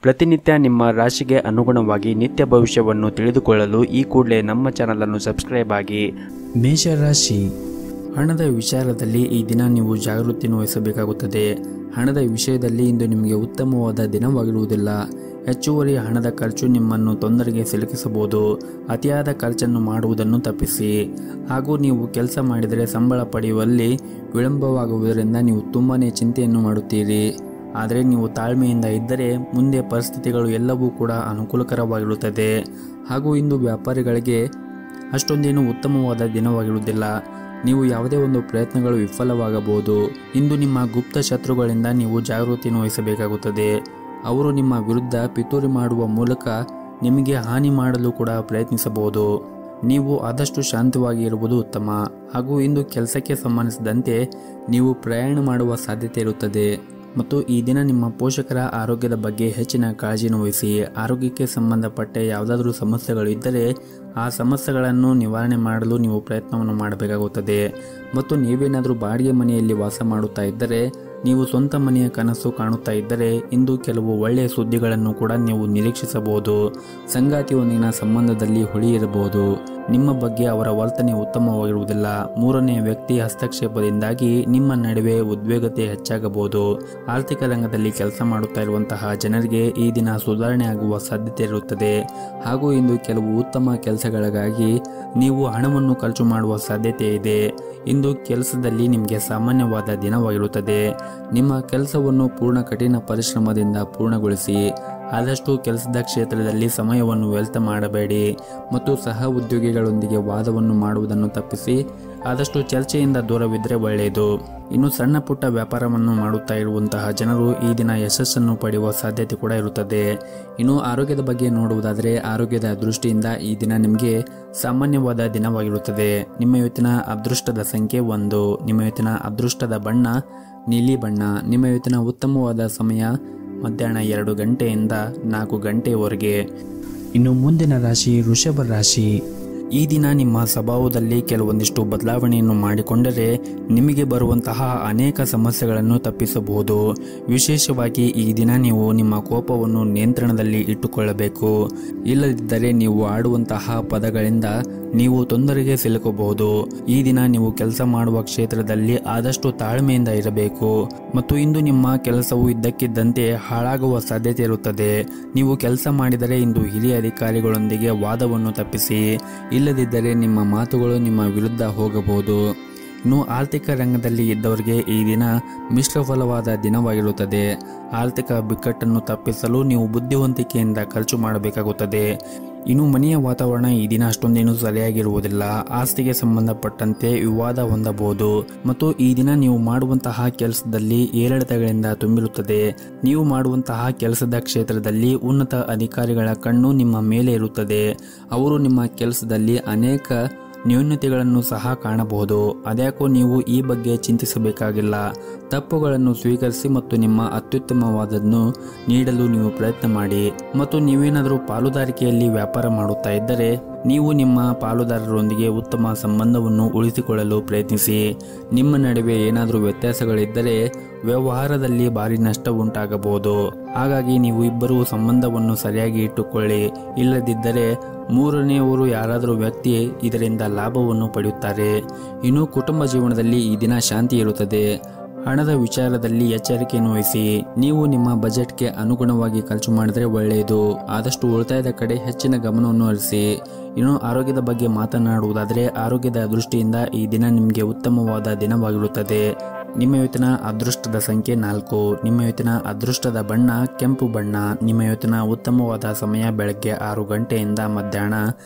ಪ್ರತಿನಿತ್ಯ ನಿಮ್ಮ ರಾಶಿಗೆ ಅನುಗುಣವಾಗಿ ನಿತ್ಯ ಭವಿಷ್ಯವನ್ನು ತಿಳಿದುಕೊಳ್ಳಲು ಈ ಕೂಡಲೇ ನಮ್ಮ ಚಾನಲನ್ನು ಸಬ್ಸ್ಕ್ರೈಬ್ ಆಗಿ. ಮೇಷರಾಶಿ, ಹಣದ ವಿಚಾರದಲ್ಲಿ ಈ ದಿನ ನೀವು ಜಾಗೃತಿಯನ್ನು ವಹಿಸಬೇಕಾಗುತ್ತದೆ. ಹಣದ ವಿಷಯದಲ್ಲಿ ಇಂದು ನಿಮಗೆ ಉತ್ತಮವಾದ ದಿನವಾಗಿರುವುದಿಲ್ಲ. ಹೆಚ್ಚುವರಿ ಹಣದ ಖರ್ಚು ನಿಮ್ಮನ್ನು ತೊಂದರೆಗೆ ಸಿಲುಕಿಸಬಹುದು. ಅತಿಯಾದ ಖರ್ಚನ್ನು ಮಾಡುವುದನ್ನು ತಪ್ಪಿಸಿ. ಹಾಗೂ ನೀವು ಕೆಲಸ ಮಾಡಿದರೆ ಸಂಬಳ ಪಡೆಯುವಲ್ಲಿ ವಿಳಂಬವಾಗುವುದರಿಂದ ನೀವು ತುಂಬಾ ಚಿಂತೆಯನ್ನು ಮಾಡುತ್ತೀರಿ. ಆದರೆ ನೀವು ತಾಳ್ಮೆಯಿಂದ ಇದ್ದರೆ ಮುಂದೆ ಪರಿಸ್ಥಿತಿಗಳು ಎಲ್ಲವೂ ಕೂಡ ಅನುಕೂಲಕರವಾಗಿರುತ್ತದೆ. ಹಾಗೂ ಇಂದು ವ್ಯಾಪಾರಿಗಳಿಗೆ ಅಷ್ಟೊಂದೇನು ಉತ್ತಮವಾದ ದಿನವಾಗಿರುವುದಿಲ್ಲ. ನೀವು ಯಾವುದೇ ಒಂದು ಪ್ರಯತ್ನಗಳು ವಿಫಲವಾಗಬಹುದು. ಇಂದು ನಿಮ್ಮ ಗುಪ್ತ ಶತ್ರುಗಳಿಂದ ನೀವು ಜಾಗೃತಿಯನ್ನು ವಹಿಸಬೇಕಾಗುತ್ತದೆ. ಅವರು ನಿಮ್ಮ ವಿರುದ್ಧ ಪಿತೂರಿ ಮಾಡುವ ಮೂಲಕ ನಿಮಗೆ ಹಾನಿ ಮಾಡಲು ಕೂಡ ಪ್ರಯತ್ನಿಸಬಹುದು. ನೀವು ಆದಷ್ಟು ಶಾಂತವಾಗಿ ಇರುವುದು ಉತ್ತಮ. ಹಾಗೂ ಇಂದು ಕೆಲಸಕ್ಕೆ ಸಂಬಂಧಿಸಿದಂತೆ ನೀವು ಪ್ರಯಾಣ ಮಾಡುವ ಸಾಧ್ಯತೆ ಇರುತ್ತದೆ. ಮತ್ತು ಈ ದಿನ ನಿಮ್ಮ ಪೋಷಕರ ಆರೋಗ್ಯದ ಬಗ್ಗೆ ಹೆಚ್ಚಿನ ಕಾಳಜಿಯನ್ನು ವಹಿಸಿ. ಆರೋಗ್ಯಕ್ಕೆ ಸಂಬಂಧಪಟ್ಟ ಯಾವುದಾದ್ರೂ ಸಮಸ್ಯೆಗಳು ಇದ್ದರೆ ಆ ಸಮಸ್ಯೆಗಳನ್ನು ನಿವಾರಣೆ ಮಾಡಲು ನೀವು ಪ್ರಯತ್ನವನ್ನು ಮಾಡಬೇಕಾಗುತ್ತದೆ. ಮತ್ತು ನೀವೇನಾದರೂ ಬಾಡಿಗೆ ಮನೆಯಲ್ಲಿ ವಾಸ ಮಾಡುತ್ತಾ ಇದ್ದರೆ, ನೀವು ಸ್ವಂತ ಮನೆಯ ಕನಸು ಕಾಣುತ್ತಾ ಇದ್ದರೆ ಇಂದು ಕೆಲವು ಒಳ್ಳೆಯ ಸುದ್ದಿಗಳನ್ನು ಕೂಡ ನೀವು ನಿರೀಕ್ಷಿಸಬಹುದು. ಸಂಗಾತಿಯೊಂದಿಗಿನ ಸಂಬಂಧದಲ್ಲಿ ಹುಳಿ ಇರಬಹುದು. ನಿಮ್ಮ ಬಗ್ಗೆ ಅವರ ವರ್ತನೆ ಉತ್ತಮವಾಗಿರುವುದಿಲ್ಲ. ಮೂರನೇ ವ್ಯಕ್ತಿ ಹಸ್ತಕ್ಷೇಪದಿಂದಾಗಿ ನಿಮ್ಮ ನಡುವೆ ಉದ್ವೇಗತೆ ಹೆಚ್ಚಾಗಬಹುದು. ಆರ್ಥಿಕ ರಂಗದಲ್ಲಿ ಕೆಲಸ ಮಾಡುತ್ತಾ ಇರುವಂತಹ ಜನರಿಗೆ ಈ ದಿನ ಸುಧಾರಣೆ ಆಗುವ ಸಾಧ್ಯತೆ ಇರುತ್ತದೆ. ಹಾಗೂ ಇಂದು ಕೆಲವು ಉತ್ತಮ ಕೆಲಸಗಳಿಗಾಗಿ ನೀವು ಹಣವನ್ನು ಖರ್ಚು ಮಾಡುವ ಸಾಧ್ಯತೆ ಇದೆ. ಇಂದು ಕೆಲಸದಲ್ಲಿ ನಿಮಗೆ ಸಾಮಾನ್ಯವಾದ ದಿನವಾಗಿರುತ್ತದೆ. ನಿಮ್ಮ ಕೆಲಸವನ್ನು ಪೂರ್ಣ ಕಠಿಣ ಪರಿಶ್ರಮದಿಂದ ಪೂರ್ಣಗೊಳಿಸಿ. ಆದಷ್ಟು ಕೆಲಸದ ಕ್ಷೇತ್ರದಲ್ಲಿ ಸಮಯವನ್ನು ವ್ಯರ್ಥ ಮಾಡಬೇಡಿ. ಮತ್ತು ಸಹ ಉದ್ಯೋಗಿಗಳೊಂದಿಗೆ ವಾದವನ್ನು ಮಾಡುವುದನ್ನು ತಪ್ಪಿಸಿ. ಆದಷ್ಟು ಚರ್ಚೆಯಿಂದ ದೂರವಿದ್ದರೆ ಒಳ್ಳೆಯದು. ಇನ್ನು ಸಣ್ಣ ಪುಟ್ಟ ವ್ಯಾಪಾರವನ್ನು ಮಾಡುತ್ತಾ ಇರುವಂತಹ ಜನರು ಈ ದಿನ ಯಶಸ್ಸನ್ನು ಪಡೆಯುವ ಸಾಧ್ಯತೆ ಕೂಡ ಇರುತ್ತದೆ. ಇನ್ನು ಆರೋಗ್ಯದ ಬಗ್ಗೆ ನೋಡುವುದಾದರೆ ಆರೋಗ್ಯದ ದೃಷ್ಟಿಯಿಂದ ಈ ದಿನ ನಿಮಗೆ ಸಾಮಾನ್ಯವಾದ ದಿನವಾಗಿರುತ್ತದೆ. ನಿಮ್ಮ ಇವತ್ತಿನ ಅದೃಷ್ಟದ ಸಂಖ್ಯೆ 1. ನಿಮ್ಮ ಇವತ್ತಿನ ಅದೃಷ್ಟದ ಬಣ್ಣ ನೀಲಿ ಬಣ್ಣ. ನಿಮ್ಮ ಇವತ್ತಿನ ಉತ್ತಮವಾದ ಸಮಯ ಮಧ್ಯಾಹ್ನ 2 ಗಂಟೆಯಿಂದ 4 ಗಂಟೆಯವರೆಗೆ. ಇನ್ನು ಮುಂದಿನ ರಾಶಿ ವೃಷಭ ರಾಶಿ. ಈ ದಿನ ನಿಮ್ಮ ಸ್ವಭಾವದಲ್ಲಿ ಕೆಲವೊಂದಿಷ್ಟು ಬದಲಾವಣೆಯನ್ನು ಮಾಡಿಕೊಂಡರೆ ನಿಮಗೆ ಬರುವಂತಹ ಅನೇಕ ಸಮಸ್ಯೆಗಳನ್ನು ತಪ್ಪಿಸಬಹುದು. ವಿಶೇಷವಾಗಿ ಈ ದಿನ ನೀವು ನಿಮ್ಮ ಕೋಪವನ್ನು ನಿಯಂತ್ರಣದಲ್ಲಿ ಇಟ್ಟುಕೊಳ್ಳಬೇಕು. ಇಲ್ಲದಿದ್ದರೆ ನೀವು ಆಡುವಂತಹ ಪದಗಳಿಂದ ನೀವು ತೊಂದರೆಗೆ ಸಿಲುಕಬಹುದು. ಈ ದಿನ ನೀವು ಕೆಲಸ ಮಾಡುವ ಕ್ಷೇತ್ರದಲ್ಲಿ ಆದಷ್ಟು ತಾಳ್ಮೆಯಿಂದ ಇರಬೇಕು. ಮತ್ತು ಇಂದು ನಿಮ್ಮ ಕೆಲಸವು ಇದ್ದಕ್ಕಿದ್ದಂತೆ ಹಾಳಾಗುವ ಸಾಧ್ಯತೆ ಇರುತ್ತದೆ. ನೀವು ಕೆಲಸ ಮಾಡಿದರೆ ಇಂದು ಹಿರಿಯ ಅಧಿಕಾರಿಗಳೊಂದಿಗೆ ವಾದವನ್ನು ತಪ್ಪಿಸಿ. ಇಲ್ಲದಿದ್ದರೆ ನಿಮ್ಮ ಮಾತುಗಳು ನಿಮ್ಮ ವಿರುದ್ಧ ಹೋಗಬಹುದು. ಇನ್ನು ಆರ್ಥಿಕ ರಂಗದಲ್ಲಿ ಇದ್ದವರಿಗೆ ಈ ದಿನ ಮಿಶ್ರ ಫಲವಾದ ದಿನವಾಗಿರುತ್ತದೆ. ಆರ್ಥಿಕ ಬಿಕ್ಕಟ್ಟನ್ನು ತಪ್ಪಿಸಲು ನೀವು ಬುದ್ಧಿವಂತಿಕೆಯಿಂದ ಖರ್ಚು ಮಾಡಬೇಕಾಗುತ್ತದೆ. ಇನ್ನು ಮನೆಯ ವಾತಾವರಣ ಈ ದಿನ ಅಷ್ಟೊಂದೇನು ಸರಿಯಾಗಿರುವುದಿಲ್ಲ. ಆಸ್ತಿಗೆ ಸಂಬಂಧಪಟ್ಟಂತೆ ವಿವಾದ ಹೊಂದಬಹುದು. ಮತ್ತು ಈ ದಿನ ನೀವು ಮಾಡುವಂತಹ ಕೆಲಸದಲ್ಲಿ ಏರಿಳಿತಗಳಿಂದ ತುಂಬಿರುತ್ತದೆ. ನೀವು ಮಾಡುವಂತಹ ಕೆಲಸದ ಕ್ಷೇತ್ರದಲ್ಲಿ ಉನ್ನತ ಅಧಿಕಾರಿಗಳ ಕಣ್ಣು ನಿಮ್ಮ ಮೇಲೆ ಇರುತ್ತದೆ. ಅವರು ನಿಮ್ಮ ಕೆಲಸದಲ್ಲಿ ಅನೇಕ ನ್ಯೂನತೆಗಳನ್ನು ಸಹ ಕಾಣಬಹುದು. ಅದ್ಯಾಕೋ ನೀವು ಈ ಬಗ್ಗೆ ಚಿಂತಿಸಬೇಕಾಗಿಲ್ಲ. ತಪ್ಪುಗಳನ್ನು ಸ್ವೀಕರಿಸಿ ಮತ್ತು ನಿಮ್ಮ ಅತ್ಯುತ್ತಮವಾದನ್ನು ನೀಡಲು ನೀವು ಪ್ರಯತ್ನ ಮಾಡಿ. ಮತ್ತು ನೀವೇನಾದರೂ ಪಾಲುದಾರಿಕೆಯಲ್ಲಿ ವ್ಯಾಪಾರ ಮಾಡುತ್ತಾ ಇದ್ದರೆ ನೀವು ನಿಮ್ಮ ಪಾಲುದಾರರೊಂದಿಗೆ ಉತ್ತಮ ಸಂಬಂಧವನ್ನು ಉಳಿಸಿಕೊಳ್ಳಲು ಪ್ರಯತ್ನಿಸಿ. ನಿಮ್ಮ ನಡುವೆ ಏನಾದರೂ ವ್ಯತ್ಯಾಸಗಳಿದ್ದರೆ ವ್ಯವಹಾರದಲ್ಲಿ ಭಾರಿ ನಷ್ಟ ಉಂಟಾಗಬಹುದು. ಹಾಗಾಗಿ ನೀವು ಇಬ್ಬರೂ ಸಂಬಂಧವನ್ನು ಸರಿಯಾಗಿ ಇಟ್ಟುಕೊಳ್ಳಿ. ಇಲ್ಲದಿದ್ದರೆ ಮೂರನೆಯವರು ಯಾರಾದರೂ ವ್ಯಕ್ತಿ ಇದರಿಂದ ಲಾಭವನ್ನು ಪಡೆಯುತ್ತಾರೆ. ಇನ್ನು ಕುಟುಂಬ ಜೀವನದಲ್ಲಿ ಈ ದಿನ ಶಾಂತಿ ಇರುತ್ತದೆ. ಹಣದ ವಿಚಾರದಲ್ಲಿ ಎಚ್ಚರಿಕೆಯನ್ನು ವಹಿಸಿ. ನೀವು ನಿಮ್ಮ ಬಜೆಟ್ಗೆ ಅನುಗುಣವಾಗಿ ಖರ್ಚು ಮಾಡಿದರೆ ಒಳ್ಳೆಯದು. ಆದಷ್ಟು ಉಳಿತಾಯದ ಕಡೆ ಹೆಚ್ಚಿನ ಗಮನವನ್ನು ಹರಿಸಿ. ಇನ್ನು ಆರೋಗ್ಯದ ಬಗ್ಗೆ ಮಾತನಾಡುವುದಾದರೆ ಆರೋಗ್ಯದ ದೃಷ್ಟಿಯಿಂದ ಈ ದಿನ ನಿಮಗೆ ಉತ್ತಮವಾದ ದಿನವಾಗಿರುತ್ತದೆ. ನಿಮ್ಮ ಇವತ್ತಿನ ಅದೃಷ್ಟದ ಸಂಖ್ಯೆ 4. ನಿಮ್ಮ ಇವತ್ತಿನ ಅದೃಷ್ಟದ ಬಣ್ಣ ಕೆಂಪು ಬಣ್ಣ. ನಿಮ್ಮ ಇವತ್ತಿನ ಉತ್ತಮವಾದ ಸಮಯ ಬೆಳಗ್ಗೆ 6 ಗಂಟೆಯಿಂದ ಮಧ್ಯಾಹ್ನ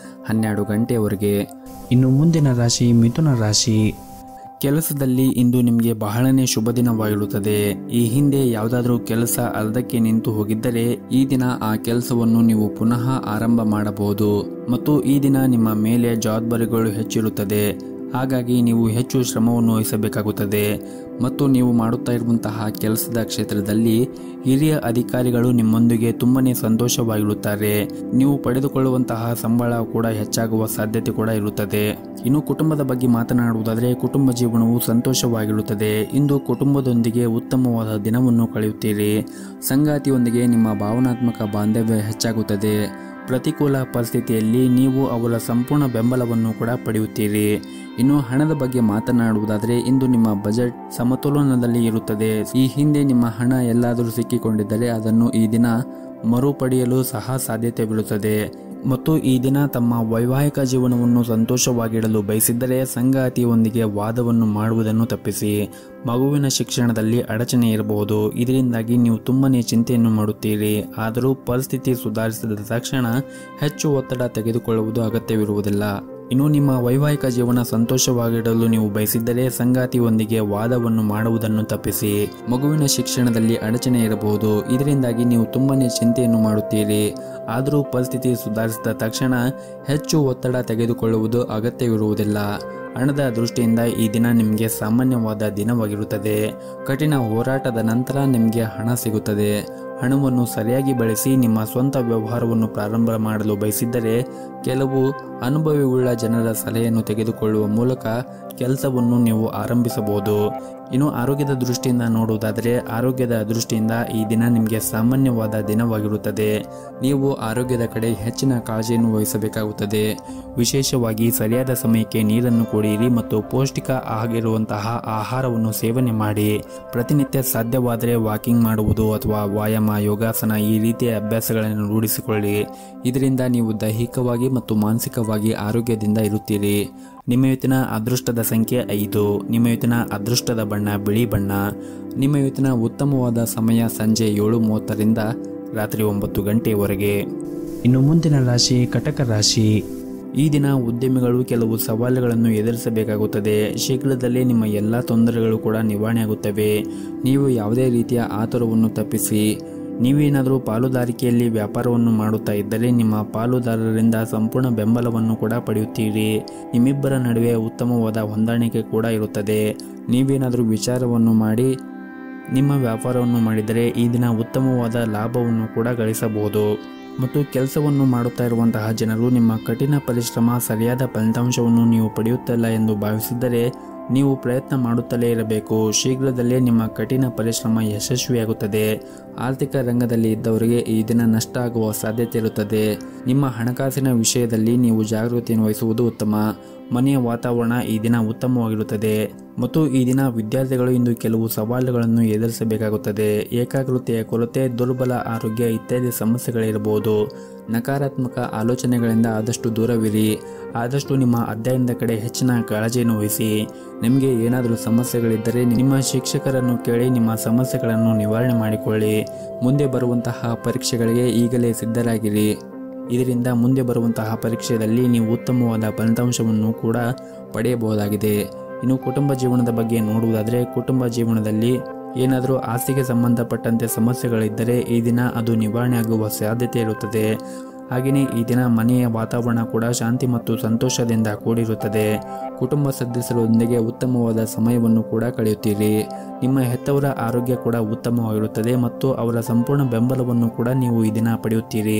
12 ಗಂಟೆಯವರೆಗೆ. ಇನ್ನು ಮುಂದಿನ ರಾಶಿ ಮಿಥುನ ರಾಶಿ. ಕೆಲಸದಲ್ಲಿ ಇಂದು ನಿಮಗೆ ಬಹಳನೇ ಶುಭ ದಿನವಾಗಿರುತ್ತದೆ. ಈ ಹಿಂದೆ ಯಾವುದಾದ್ರೂ ಕೆಲಸ ಅರ್ಧಕ್ಕೆ ನಿಂತು ಹೋಗಿದ್ದರೆ ಈ ದಿನ ಆ ಕೆಲಸವನ್ನು ನೀವು ಪುನಃ ಆರಂಭ ಮಾಡಬಹುದು. ಮತ್ತು ಈ ದಿನ ನಿಮ್ಮ ಮೇಲೆ ಜವಾಬ್ದಾರಿಗಳು ಹೆಚ್ಚಿರುತ್ತದೆ. ಹಾಗಾಗಿ ನೀವು ಹೆಚ್ಚು ಶ್ರಮವನ್ನು ವಹಿಸಬೇಕಾಗುತ್ತದೆ ಮತ್ತು ನೀವು ಮಾಡುತ್ತಾ ಇರುವಂತಹ ಕೆಲಸದ ಕ್ಷೇತ್ರದಲ್ಲಿ ಹಿರಿಯ ಅಧಿಕಾರಿಗಳು ನಿಮ್ಮೊಂದಿಗೆ ತುಂಬನೇ ಸಂತೋಷವಾಗಿರುತ್ತಾರೆ. ನೀವು ಪಡೆದುಕೊಳ್ಳುವಂತಹ ಸಂಬಳ ಕೂಡ ಹೆಚ್ಚಾಗುವ ಸಾಧ್ಯತೆ ಕೂಡ ಇರುತ್ತದೆ. ಇನ್ನು ಕುಟುಂಬದ ಬಗ್ಗೆ ಮಾತನಾಡುವುದಾದರೆ ಕುಟುಂಬ ಜೀವನವು ಸಂತೋಷವಾಗಿರುತ್ತದೆ. ಇಂದು ಕುಟುಂಬದೊಂದಿಗೆ ಉತ್ತಮವಾದ ದಿನವನ್ನು ಕಳೆಯುತ್ತೀರಿ. ಸಂಗಾತಿಯೊಂದಿಗೆ ನಿಮ್ಮ ಭಾವನಾತ್ಮಕ ಬಾಂಧವ್ಯ ಹೆಚ್ಚಾಗುತ್ತದೆ. ಪ್ರತಿಕೂಲ ಪರಿಸ್ಥಿತಿಯಲ್ಲಿ ನೀವು ಅವರ ಸಂಪೂರ್ಣ ಬೆಂಬಲವನ್ನು ಕೂಡ ಪಡೆಯುತ್ತೀರಿ. ಇನ್ನು ಹಣದ ಬಗ್ಗೆ ಮಾತನಾಡುವುದಾದರೆ ಇಂದು ನಿಮ್ಮ ಬಜೆಟ್ ಸಮತೋಲನದಲ್ಲಿ ಇರುತ್ತದೆ. ಈ ಹಿಂದೆ ನಿಮ್ಮ ಹಣ ಎಲ್ಲಾದರೂ ಸಿಕ್ಕಿಕೊಂಡಿದ್ದರೆ ಅದನ್ನು ಈ ದಿನ ಮರುಪಡೆಯಲು ಸಹ ಸಾಧ್ಯತೆವಿರುತ್ತದೆ. ಮತ್ತು ಈ ದಿನ ತಮ್ಮ ವೈವಾಹಿಕ ಜೀವನವನ್ನು ಸಂತೋಷವಾಗಿಡಲು ಬಯಸಿದ್ದರೆ ಸಂಗಾತಿಯೊಂದಿಗೆ ವಾದವನ್ನು ಮಾಡುವುದನ್ನು ತಪ್ಪಿಸಿ. ಮಗುವಿನ ಶಿಕ್ಷಣದಲ್ಲಿ ಅಡಚಣೆ ಇರಬಹುದು. ಇದರಿಂದಾಗಿ ನೀವು ತುಂಬನೇ ಚಿಂತೆಯನ್ನು ಮಾಡುತ್ತೀರಿ. ಆದರೂ ಪರಿಸ್ಥಿತಿ ಸುಧಾರಿಸಿದ ತಕ್ಷಣ ಹೆಚ್ಚು ಒತ್ತಡ ತೆಗೆದುಕೊಳ್ಳುವುದು ಅಗತ್ಯವಿರುವುದಿಲ್ಲ. ಇನ್ನು ನಿಮ್ಮ ವೈವಾಹಿಕ ಜೀವನ ಸಂತೋಷವಾಗಿಡಲು ನೀವು ಬಯಸಿದ್ದರೆ ಸಂಗಾತಿಯೊಂದಿಗೆ ವಾದವನ್ನು ಮಾಡುವುದನ್ನು ತಪ್ಪಿಸಿ. ಮಗುವಿನ ಶಿಕ್ಷಣದಲ್ಲಿ ಅಡಚಣೆ ಇರಬಹುದು. ಇದರಿಂದಾಗಿ ನೀವು ತುಂಬನೇ ಚಿಂತೆಯನ್ನು ಮಾಡುತ್ತೀರಿ. ಆದರೂ ಪರಿಸ್ಥಿತಿ ಸುಧಾರಿಸಿದ ತಕ್ಷಣ ಹೆಚ್ಚು ಒತ್ತಡ ತೆಗೆದುಕೊಳ್ಳುವುದು ಅಗತ್ಯವಿರುವುದಿಲ್ಲ. ಹಣದ ದೃಷ್ಟಿಯಿಂದ ಈ ದಿನ ನಿಮಗೆ ಸಾಮಾನ್ಯವಾದ ದಿನವಾಗಿರುತ್ತದೆ. ಕಠಿಣ ಹೋರಾಟದ ನಂತರ ನಿಮಗೆ ಹಣ ಸಿಗುತ್ತದೆ. ಹಣವನ್ನು ಸರಿಯಾಗಿ ಬಳಸಿ ನಿಮ್ಮ ಸ್ವಂತ ವ್ಯವಹಾರವನ್ನು ಪ್ರಾರಂಭ ಮಾಡಲು ಬಯಸಿದ್ದರೆ ಕೆಲವು ಅನುಭವವುಳ್ಳ ಜನರ ಸಲಹೆಯನ್ನು ತೆಗೆದುಕೊಳ್ಳುವ ಮೂಲಕ ಕೆಲಸವನ್ನು ನೀವು ಆರಂಭಿಸಬಹುದು. ಇನ್ನು ಆರೋಗ್ಯದ ದೃಷ್ಟಿಯಿಂದ ನೋಡುವುದಾದರೆ ಆರೋಗ್ಯದ ದೃಷ್ಟಿಯಿಂದ ಈ ದಿನ ನಿಮಗೆ ಸಾಮಾನ್ಯವಾದ ದಿನವಾಗಿರುತ್ತದೆ. ನೀವು ಆರೋಗ್ಯದ ಕಡೆ ಹೆಚ್ಚಿನ ಕಾಳಜಿಯನ್ನು ವಹಿಸಬೇಕಾಗುತ್ತದೆ. ವಿಶೇಷವಾಗಿ ಸರಿಯಾದ ಸಮಯಕ್ಕೆ ನೀರನ್ನು ಕುಡಿಯಿರಿ ಮತ್ತು ಪೌಷ್ಟಿಕ ಆಗಿರುವಂತಹ ಆಹಾರವನ್ನು ಸೇವನೆ ಮಾಡಿ. ಪ್ರತಿನಿತ್ಯ ಸಾಧ್ಯವಾದರೆ ವಾಕಿಂಗ್ ಮಾಡುವುದು ಅಥವಾ ವ್ಯಾಯಾಮ, ಯೋಗಾಸನ ಈ ರೀತಿಯ ಅಭ್ಯಾಸಗಳನ್ನು ರೂಢಿಸಿಕೊಳ್ಳಿ. ಇದರಿಂದ ನೀವು ದೈಹಿಕವಾಗಿ ಮತ್ತು ಮಾನಸಿಕವಾಗಿ ಆರೋಗ್ಯದಿಂದ ಇರುತ್ತೀರಿ. ನಿಮ್ಮ ಇವತ್ತಿನ ಅದೃಷ್ಟದ ಸಂಖ್ಯೆ 5. ನಿಮ್ಮ ಇವತ್ತಿನ ಅದೃಷ್ಟದ ಬಣ್ಣ ಬಿಳಿ ಬಣ್ಣ. ನಿಮ್ಮ ಇವತ್ತಿನ ಉತ್ತಮವಾದ ಸಮಯ ಸಂಜೆ 7:30ರಿಂದ ರಾತ್ರಿ 9 ಗಂಟೆಯವರೆಗೆ. ಇನ್ನು ಮುಂದಿನ ರಾಶಿ ಕಟಕ ರಾಶಿ. ಈ ದಿನ ಉದ್ಯಮಿಗಳು ಕೆಲವು ಸವಾಲುಗಳನ್ನು ಎದುರಿಸಬೇಕಾಗುತ್ತದೆ. ಶೀಘ್ರದಲ್ಲೇ ನಿಮ್ಮ ಎಲ್ಲ ತೊಂದರೆಗಳು ಕೂಡ ನಿವಾರಣೆಯಾಗುತ್ತವೆ. ನೀವು ಯಾವುದೇ ರೀತಿಯ ಆತುರವನ್ನು ತಪ್ಪಿಸಿ. ನೀವೇನಾದರೂ ಪಾಲುದಾರಿಕೆಯಲ್ಲಿ ವ್ಯಾಪಾರವನ್ನು ಮಾಡುತ್ತಾ ಇದ್ದರೆ ನಿಮ್ಮ ಪಾಲುದಾರರಿಂದ ಸಂಪೂರ್ಣ ಬೆಂಬಲವನ್ನು ಕೂಡ ಪಡೆಯುತ್ತೀರಿ. ನಿಮ್ಮಿಬ್ಬರ ನಡುವೆ ಉತ್ತಮವಾದ ಹೊಂದಾಣಿಕೆ ಕೂಡ ಇರುತ್ತದೆ. ನೀವೇನಾದರೂ ವಿಚಾರವನ್ನು ಮಾಡಿ ನಿಮ್ಮ ವ್ಯಾಪಾರವನ್ನು ಮಾಡಿದರೆ ಈ ದಿನ ಉತ್ತಮವಾದ ಲಾಭವನ್ನು ಕೂಡ ಗಳಿಸಬಹುದು. ಮತ್ತು ಕೆಲಸವನ್ನು ಮಾಡುತ್ತಾ ಇರುವಂತಹ ಜನರು ನಿಮ್ಮ ಕಠಿಣ ಪರಿಶ್ರಮ ಸರಿಯಾದ ಫಲಿತಾಂಶವನ್ನು ನೀವು ಪಡೆಯುತ್ತಿಲ್ಲ ಎಂದು ಭಾವಿಸಿದ್ದರೆ ನೀವು ಪ್ರಯತ್ನ ಮಾಡುತ್ತಲೇ ಇರಬೇಕು. ಶೀಘ್ರದಲ್ಲೇ ನಿಮ್ಮ ಕಠಿಣ ಪರಿಶ್ರಮ ಯಶಸ್ವಿಯಾಗುತ್ತದೆ. ಆರ್ಥಿಕ ರಂಗದಲ್ಲಿ ಇದ್ದವರಿಗೆ ಈ ದಿನ ನಷ್ಟ ಆಗುವ ಸಾಧ್ಯತೆ ಇರುತ್ತದೆ. ನಿಮ್ಮ ಹಣಕಾಸಿನ ವಿಷಯದಲ್ಲಿ ನೀವು ಜಾಗೃತಿಯನ್ನು ವಹಿಸುವುದು ಉತ್ತಮ. ಮನೆಯ ವಾತಾವರಣ ಈ ದಿನ ಉತ್ತಮವಾಗಿರುತ್ತದೆ. ಮತ್ತು ಈ ದಿನ ವಿದ್ಯಾರ್ಥಿಗಳು ಇಂದು ಕೆಲವು ಸವಾಲುಗಳನ್ನು ಎದುರಿಸಬೇಕಾಗುತ್ತದೆ. ಏಕಾಗ್ರತೆಯ ಕೊರತೆ, ದುರ್ಬಲ ಆರೋಗ್ಯ ಇತ್ಯಾದಿ ಸಮಸ್ಯೆಗಳಿರಬಹುದು. ನಕಾರಾತ್ಮಕ ಆಲೋಚನೆಗಳಿಂದ ಆದಷ್ಟು ದೂರವಿರಿ. ಆದಷ್ಟು ನಿಮ್ಮ ಅಧ್ಯಯನದ ಕಡೆ ಹೆಚ್ಚಿನ ಕಾಳಜಿಯನ್ನು ವಹಿಸಿ. ನಿಮಗೆ ಏನಾದರೂ ಸಮಸ್ಯೆಗಳಿದ್ದರೆ ನಿಮ್ಮ ಶಿಕ್ಷಕರನ್ನು ಕೇಳಿ ನಿಮ್ಮ ಸಮಸ್ಯೆಗಳನ್ನು ನಿವಾರಣೆ ಮಾಡಿಕೊಳ್ಳಿ. ಮುಂದೆ ಬರುವಂತಹ ಪರೀಕ್ಷೆಗಳಿಗೆ ಈಗಲೇ ಸಿದ್ಧರಾಗಿರಿ. ಇದರಿಂದ ಮುಂದೆ ಬರುವಂತಹ ಪರೀಕ್ಷೆಯಲ್ಲಿ ನೀವು ಉತ್ತಮವಾದ ಫಲಿತಾಂಶವನ್ನು ಕೂಡ ಪಡೆಯಬಹುದಾಗಿದೆ. ಇನ್ನು ಕುಟುಂಬ ಜೀವನದ ಬಗ್ಗೆ ನೋಡುವುದಾದರೆ ಕುಟುಂಬ ಜೀವನದಲ್ಲಿ ಏನಾದರೂ ಆಸ್ತಿಗೆ ಸಂಬಂಧಪಟ್ಟಂತೆ ಸಮಸ್ಯೆಗಳಿದ್ದರೆ ಈ ದಿನ ಅದು ನಿವಾರಣೆ ಆಗುವ ಸಾಧ್ಯತೆ ಇರುತ್ತದೆ. ಹಾಗೆಯೇ ಈ ದಿನ ಮನೆಯ ವಾತಾವರಣ ಕೂಡ ಶಾಂತಿ ಮತ್ತು ಸಂತೋಷದಿಂದ ಕೂಡಿರುತ್ತದೆ. ಕುಟುಂಬ ಸದಸ್ಯರೊಂದಿಗೆ ಉತ್ತಮವಾದ ಸಮಯವನ್ನು ಕೂಡ ಕಳೆಯುತ್ತೀರಿ. ನಿಮ್ಮ ಹೆತ್ತವರ ಆರೋಗ್ಯ ಕೂಡ ಉತ್ತಮವಾಗಿರುತ್ತದೆ ಮತ್ತು ಅವರ ಸಂಪೂರ್ಣ ಬೆಂಬಲವನ್ನು ಕೂಡ ನೀವು ಈ ದಿನ ಪಡೆಯುತ್ತೀರಿ.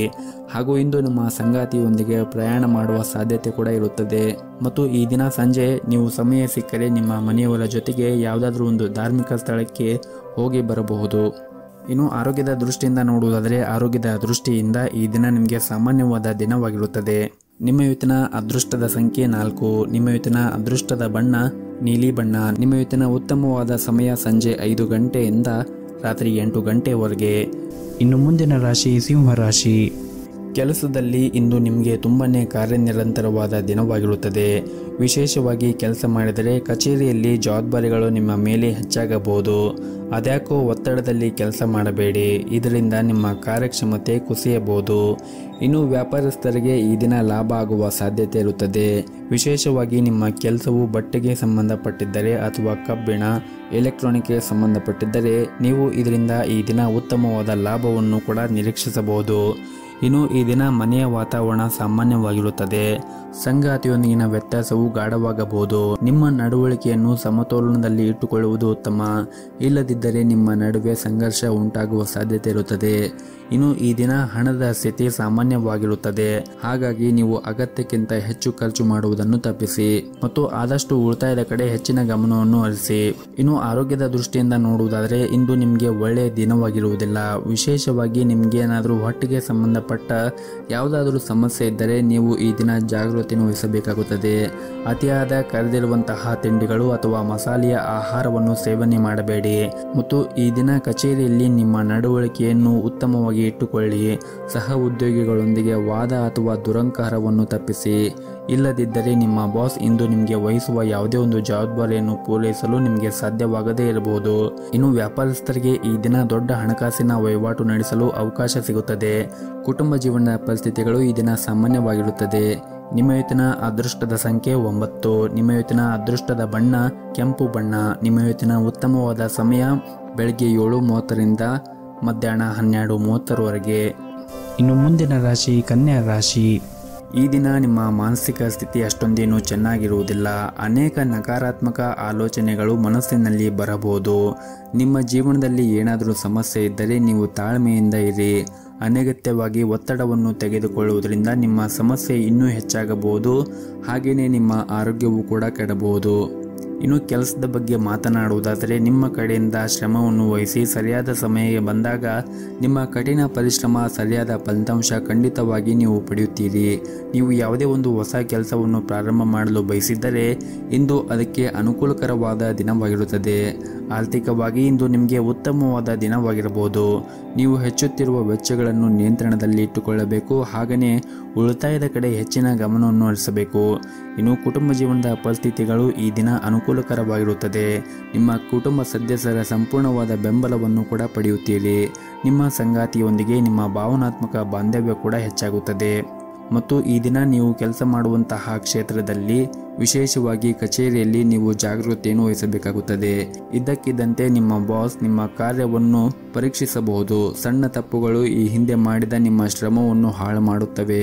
ಹಾಗೂ ಇಂದು ನಿಮ್ಮ ಸಂಗಾತಿಯೊಂದಿಗೆ ಪ್ರಯಾಣ ಮಾಡುವ ಸಾಧ್ಯತೆ ಕೂಡ ಇರುತ್ತದೆ. ಮತ್ತು ಈ ದಿನ ಸಂಜೆ ನೀವು ಸಮಯ ಸಿಕ್ಕರೆ ನಿಮ್ಮ ಮನೆಯವರ ಜೊತೆಗೆ ಯಾವುದಾದ್ರೂ ಒಂದು ಧಾರ್ಮಿಕ ಸ್ಥಳಕ್ಕೆ ಹೋಗಿ ಬರಬಹುದು. ಇನ್ನು ಆರೋಗ್ಯದ ದೃಷ್ಟಿಯಿಂದ ನೋಡುವುದಾದರೆ ಆರೋಗ್ಯದ ದೃಷ್ಟಿಯಿಂದ ಈ ದಿನ ನಿಮಗೆ ಸಾಮಾನ್ಯವಾದ ದಿನವಾಗಿರುತ್ತದೆ. ನಿಮ್ಮ ಇವತ್ತಿನ ಅದೃಷ್ಟದ ಸಂಖ್ಯೆ 4. ನಿಮ್ಮ ಇವತ್ತಿನ ಅದೃಷ್ಟದ ಬಣ್ಣ ನೀಲಿ ಬಣ್ಣ. ನಿಮ್ಮ ಇವತ್ತಿನ ಉತ್ತಮವಾದ ಸಮಯ ಸಂಜೆ 5 ಗಂಟೆಯಿಂದ ರಾತ್ರಿ 8 ಗಂಟೆಯವರೆಗೆ. ಇನ್ನು ಮುಂದಿನ ರಾಶಿ ಸಿಂಹ ರಾಶಿ. ಕೆಲಸದಲ್ಲಿ ಇಂದು ನಿಮಗೆ ತುಂಬನೇ ಕಾರ್ಯನಿರಂತರವಾದ ದಿನವಾಗಿರುತ್ತದೆ. ವಿಶೇಷವಾಗಿ ಕೆಲಸ ಮಾಡಿದರೆ ಕಚೇರಿಯಲ್ಲಿ ಜವಾಬ್ದಾರಿಗಳು ನಿಮ್ಮ ಮೇಲೆ ಹೆಚ್ಚಾಗಬಹುದು. ಅದ್ಯಾಕೋ ಒತ್ತಡದಲ್ಲಿ ಕೆಲಸ ಮಾಡಬೇಡಿ. ಇದರಿಂದ ನಿಮ್ಮ ಕಾರ್ಯಕ್ಷಮತೆ ಕುಸಿಯಬಹುದು. ಇನ್ನು ವ್ಯಾಪಾರಸ್ಥರಿಗೆ ಈ ದಿನ ಲಾಭ ಆಗುವ ಸಾಧ್ಯತೆ ಇರುತ್ತದೆ. ವಿಶೇಷವಾಗಿ ನಿಮ್ಮ ಕೆಲಸವು ಬಟ್ಟೆಗೆ ಸಂಬಂಧಪಟ್ಟಿದ್ದರೆ ಅಥವಾ ಕಬ್ಬಿಣ, ಎಲೆಕ್ಟ್ರಾನಿಕ್ಗೆ ಸಂಬಂಧಪಟ್ಟಿದ್ದರೆ ನೀವು ಇದರಿಂದ ಈ ದಿನ ಉತ್ತಮವಾದ ಲಾಭವನ್ನು ಕೂಡ ನಿರೀಕ್ಷಿಸಬಹುದು. ಇನ್ನು ಈ ದಿನ ಮನೆಯ ವಾತಾವರಣ ಸಾಮಾನ್ಯವಾಗಿರುತ್ತದೆ. ಸಂಗಾತಿಯೊಂದಿಗಿನ ವ್ಯತ್ಯಾಸವು ಗಾಢವಾಗಬಹುದು. ನಿಮ್ಮ ನಡವಳಿಕೆಯನ್ನು ಸಮತೋಲನದಲ್ಲಿ ಇಟ್ಟುಕೊಳ್ಳುವುದು ಉತ್ತಮ. ಇಲ್ಲದಿದ್ದರೆ ನಿಮ್ಮ ನಡುವೆ ಸಂಘರ್ಷ ಉಂಟಾಗುವ ಸಾಧ್ಯತೆ ಇರುತ್ತದೆ. ಇನ್ನು ಈ ದಿನ ಹಣದ ಸ್ಥಿತಿ ಸಾಮಾನ್ಯವಾಗಿರುತ್ತದೆ. ಹಾಗಾಗಿ ನೀವು ಅಗತ್ಯಕ್ಕಿಂತ ಹೆಚ್ಚು ಖರ್ಚು ಮಾಡುವುದನ್ನು ತಪ್ಪಿಸಿ ಮತ್ತು ಆದಷ್ಟು ಉಳಿತಾಯದ ಕಡೆ ಹೆಚ್ಚಿನ ಗಮನವನ್ನು ಹರಿಸಿ. ಇನ್ನು ಆರೋಗ್ಯದ ದೃಷ್ಟಿಯಿಂದ ನೋಡುವುದಾದರೆ ಇಂದು ನಿಮಗೆ ಒಳ್ಳೆಯ ದಿನವಾಗಿರುವುದಿಲ್ಲ. ವಿಶೇಷವಾಗಿ ನಿಮಗೆ ಏನಾದರೂ ಹೊಟ್ಟೆಗೆ ಸಂಬಂಧಪಟ್ಟ ಯಾವುದಾದರೂ ಸಮಸ್ಯೆ ಇದ್ದರೆ ನೀವು ಈ ದಿನ ಜಾಗೃತಿಯನ್ನು ವಹಿಸಬೇಕಾಗುತ್ತದೆ. ಅತಿಯಾದ ಕರೆದಿರುವಂತಹ ತಿಂಡಿಗಳು ಅಥವಾ ಮಸಾಲೆಯ ಆಹಾರವನ್ನು ಸೇವನೆ ಮಾಡಬೇಡಿ ಮತ್ತು ಈ ದಿನ ಕಚೇರಿಯಲ್ಲಿ ನಿಮ್ಮ ನಡವಳಿಕೆಯನ್ನು ಉತ್ತಮವಾಗಿ ಇಟ್ಟುಕೊಳ್ಳಿ. ಸಹ ಉದ್ಯೋಗಿಗಳೊಂದಿಗೆ ವಾದ ಅಥವಾ ದುರಂಕಾರವನ್ನು ತಪ್ಪಿಸಿ. ಇಲ್ಲದಿದ್ದರೆ ನಿಮ್ಮ ಬಾಸ್ ಇಂದು ನಿಮಗೆ ವಹಿಸುವ ಯಾವುದೇ ಒಂದು ಜವಾಬ್ದಾರಿಯನ್ನು ಪೂರೈಸಲು ನಿಮಗೆ ಸಾಧ್ಯವಾಗದೇ ಇರಬಹುದು. ಇನ್ನು ವ್ಯಾಪಾರಸ್ಥರಿಗೆ ಈ ದಿನ ದೊಡ್ಡ ಹಣಕಾಸಿನ ವಹಿವಾಟು ನಡೆಸಲು ಅವಕಾಶ ಸಿಗುತ್ತದೆ. ಕುಟುಂಬ ಜೀವನದ ಪರಿಸ್ಥಿತಿಗಳು ಈ ದಿನ ಸಾಮಾನ್ಯವಾಗಿರುತ್ತದೆ. ನಿಮ್ಮ ಇವತ್ತಿನ ಅದೃಷ್ಟದ ಸಂಖ್ಯೆ 9. ನಿಮ್ಮ ಇವತ್ತಿನ ಅದೃಷ್ಟದ ಬಣ್ಣ ಕೆಂಪು ಬಣ್ಣ. ನಿಮ್ಮ ಇವತ್ತಿನ ಉತ್ತಮವಾದ ಸಮಯ ಬೆಳಗ್ಗೆ 7:30ರಿಂದ ಮಧ್ಯಾಹ್ನ 12:30ರವರೆಗೆ. ಇನ್ನು ಮುಂದಿನ ರಾಶಿ ಕನ್ಯಾ ರಾಶಿ. ಈ ದಿನ ನಿಮ್ಮ ಮಾನಸಿಕ ಸ್ಥಿತಿ ಅಷ್ಟೊಂದೇನು ಚೆನ್ನಾಗಿರುವುದಿಲ್ಲ. ಅನೇಕ ನಕಾರಾತ್ಮಕ ಆಲೋಚನೆಗಳು ಮನಸ್ಸಿನಲ್ಲಿ ಬರಬಹುದು. ನಿಮ್ಮ ಜೀವನದಲ್ಲಿ ಏನಾದರೂ ಸಮಸ್ಯೆ ಇದ್ದರೆ ನೀವು ತಾಳ್ಮೆಯಿಂದ ಇರಿ. ಅನಗತ್ಯವಾಗಿ ಒತ್ತಡವನ್ನು ತೆಗೆದುಕೊಳ್ಳುವುದರಿಂದ ನಿಮ್ಮ ಸಮಸ್ಯೆ ಇನ್ನೂ ಹೆಚ್ಚಾಗಬಹುದು. ಹಾಗೆಯೇ ನಿಮ್ಮ ಆರೋಗ್ಯವು ಕೂಡ ಕೆಡಬಹುದು. ಇನ್ನು ಕೆಲಸದ ಬಗ್ಗೆ ಮಾತನಾಡುವುದಾದರೆ ನಿಮ್ಮ ಕಡೆಯಿಂದ ಶ್ರಮವನ್ನು ವಹಿಸಿ ಸರಿಯಾದ ಸಮಯಕ್ಕೆ ಬಂದಾಗ ನಿಮ್ಮ ಕಠಿಣ ಪರಿಶ್ರಮ ಸರಿಯಾದ ಫಲಿತಾಂಶ ಖಂಡಿತವಾಗಿ ನೀವು ಪಡೆಯುತ್ತೀರಿ. ನೀವು ಯಾವುದೇ ಒಂದು ಹೊಸ ಕೆಲಸವನ್ನು ಪ್ರಾರಂಭ ಮಾಡಲು ಬಯಸಿದ್ದರೆ ಇಂದು ಅದಕ್ಕೆ ಅನುಕೂಲಕರವಾದ ದಿನವಾಗಿರುತ್ತದೆ. ಆರ್ಥಿಕವಾಗಿ ಇಂದು ನಿಮಗೆ ಉತ್ತಮವಾದ ದಿನವಾಗಿರಬಹುದು. ನೀವು ಹೆಚ್ಚುತ್ತಿರುವ ವೆಚ್ಚಗಳನ್ನು ನಿಯಂತ್ರಣದಲ್ಲಿ ಇಟ್ಟುಕೊಳ್ಳಬೇಕು. ಹಾಗೆಯೇ ಉಳಿತಾಯದ ಕಡೆ ಹೆಚ್ಚಿನ ಗಮನವನ್ನು ಹರಿಸಬೇಕು. ಇನ್ನು ಕುಟುಂಬ ಜೀವನದ ಪರಿಸ್ಥಿತಿಗಳು ಈ ದಿನ ಅನುಕೂಲಕರವಾಗಿರುತ್ತದೆ. ನಿಮ್ಮ ಕುಟುಂಬ ಸದಸ್ಯರ ಸಂಪೂರ್ಣವಾದ ಬೆಂಬಲವನ್ನು ಕೂಡ ಪಡೆಯುತ್ತೀರಿ. ನಿಮ್ಮ ಸಂಗಾತಿಯೊಂದಿಗೆ ನಿಮ್ಮ ಭಾವನಾತ್ಮಕ ಬಾಂಧವ್ಯ ಕೂಡ ಹೆಚ್ಚಾಗುತ್ತದೆ ಮತ್ತು ಈ ದಿನ ನೀವು ಕೆಲಸ ಮಾಡುವಂತಹ ಕ್ಷೇತ್ರದಲ್ಲಿ ವಿಶೇಷವಾಗಿ ಕಚೇರಿಯಲ್ಲಿ ನೀವು ಜಾಗೃತಿಯನ್ನು ವಹಿಸಬೇಕಾಗುತ್ತದೆ. ಇದ್ದಕ್ಕಿದ್ದಂತೆ ನಿಮ್ಮ ಬಾಸ್ ನಿಮ್ಮ ಕಾರ್ಯವನ್ನು ಪರೀಕ್ಷಿಸಬಹುದು. ಸಣ್ಣ ತಪ್ಪುಗಳು ಈ ಹಿಂದೆ ಮಾಡಿದ ನಿಮ್ಮ ಶ್ರಮವನ್ನು ಹಾಳು ಮಾಡುತ್ತವೆ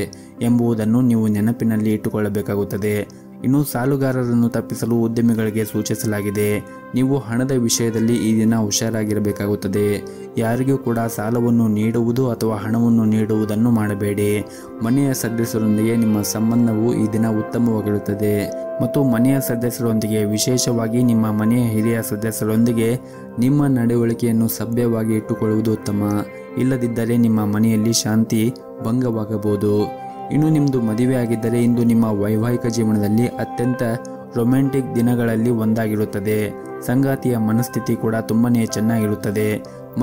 ಎಂಬುದನ್ನು ನೀವು ನೆನಪಿನಲ್ಲಿ ಇಟ್ಟುಕೊಳ್ಳಬೇಕಾಗುತ್ತದೆ. ಇನ್ನು ಸಾಲುಗಾರರನ್ನು ತಪ್ಪಿಸಲು ಉದ್ಯಮಿಗಳಿಗೆ ಸೂಚಿಸಲಾಗಿದೆ. ನೀವು ಹಣದ ವಿಷಯದಲ್ಲಿ ಈ ದಿನ ಹುಷಾರಾಗಿರಬೇಕಾಗುತ್ತದೆ. ಯಾರಿಗೂ ಕೂಡ ಸಾಲವನ್ನು ನೀಡುವುದು ಅಥವಾ ಹಣವನ್ನು ನೀಡುವುದನ್ನು ಮಾಡಬೇಡಿ. ಮನೆಯ ಸದಸ್ಯರೊಂದಿಗೆ ನಿಮ್ಮ ಸಂಬಂಧವು ಈ ದಿನ ಉತ್ತಮವಾಗಿರುತ್ತದೆ ಮತ್ತು ಮನೆಯ ಸದಸ್ಯರೊಂದಿಗೆ ವಿಶೇಷವಾಗಿ ನಿಮ್ಮ ಮನೆಯ ಹಿರಿಯ ಸದಸ್ಯರೊಂದಿಗೆ ನಿಮ್ಮ ನಡವಳಿಕೆಯನ್ನು ಸಭ್ಯವಾಗಿ ಇಟ್ಟುಕೊಳ್ಳುವುದು ಉತ್ತಮ. ಇಲ್ಲದಿದ್ದರೆ ನಿಮ್ಮ ಮನೆಯಲ್ಲಿ ಶಾಂತಿ ಭಂಗವಾಗಬಹುದು. ಇನ್ನು ನಿಮ್ಮದು ಮದುವೆ ಆಗಿದ್ದರೆ ಇಂದು ನಿಮ್ಮ ವೈವಾಹಿಕ ಜೀವನದಲ್ಲಿ ಅತ್ಯಂತ ರೊಮ್ಯಾಂಟಿಕ್ ದಿನಗಳಲ್ಲಿ ಒಂದಾಗಿರುತ್ತದೆ. ಸಂಗಾತಿಯ ಮನಸ್ಥಿತಿ ಕೂಡ ತುಂಬನೇ ಚೆನ್ನಾಗಿರುತ್ತದೆ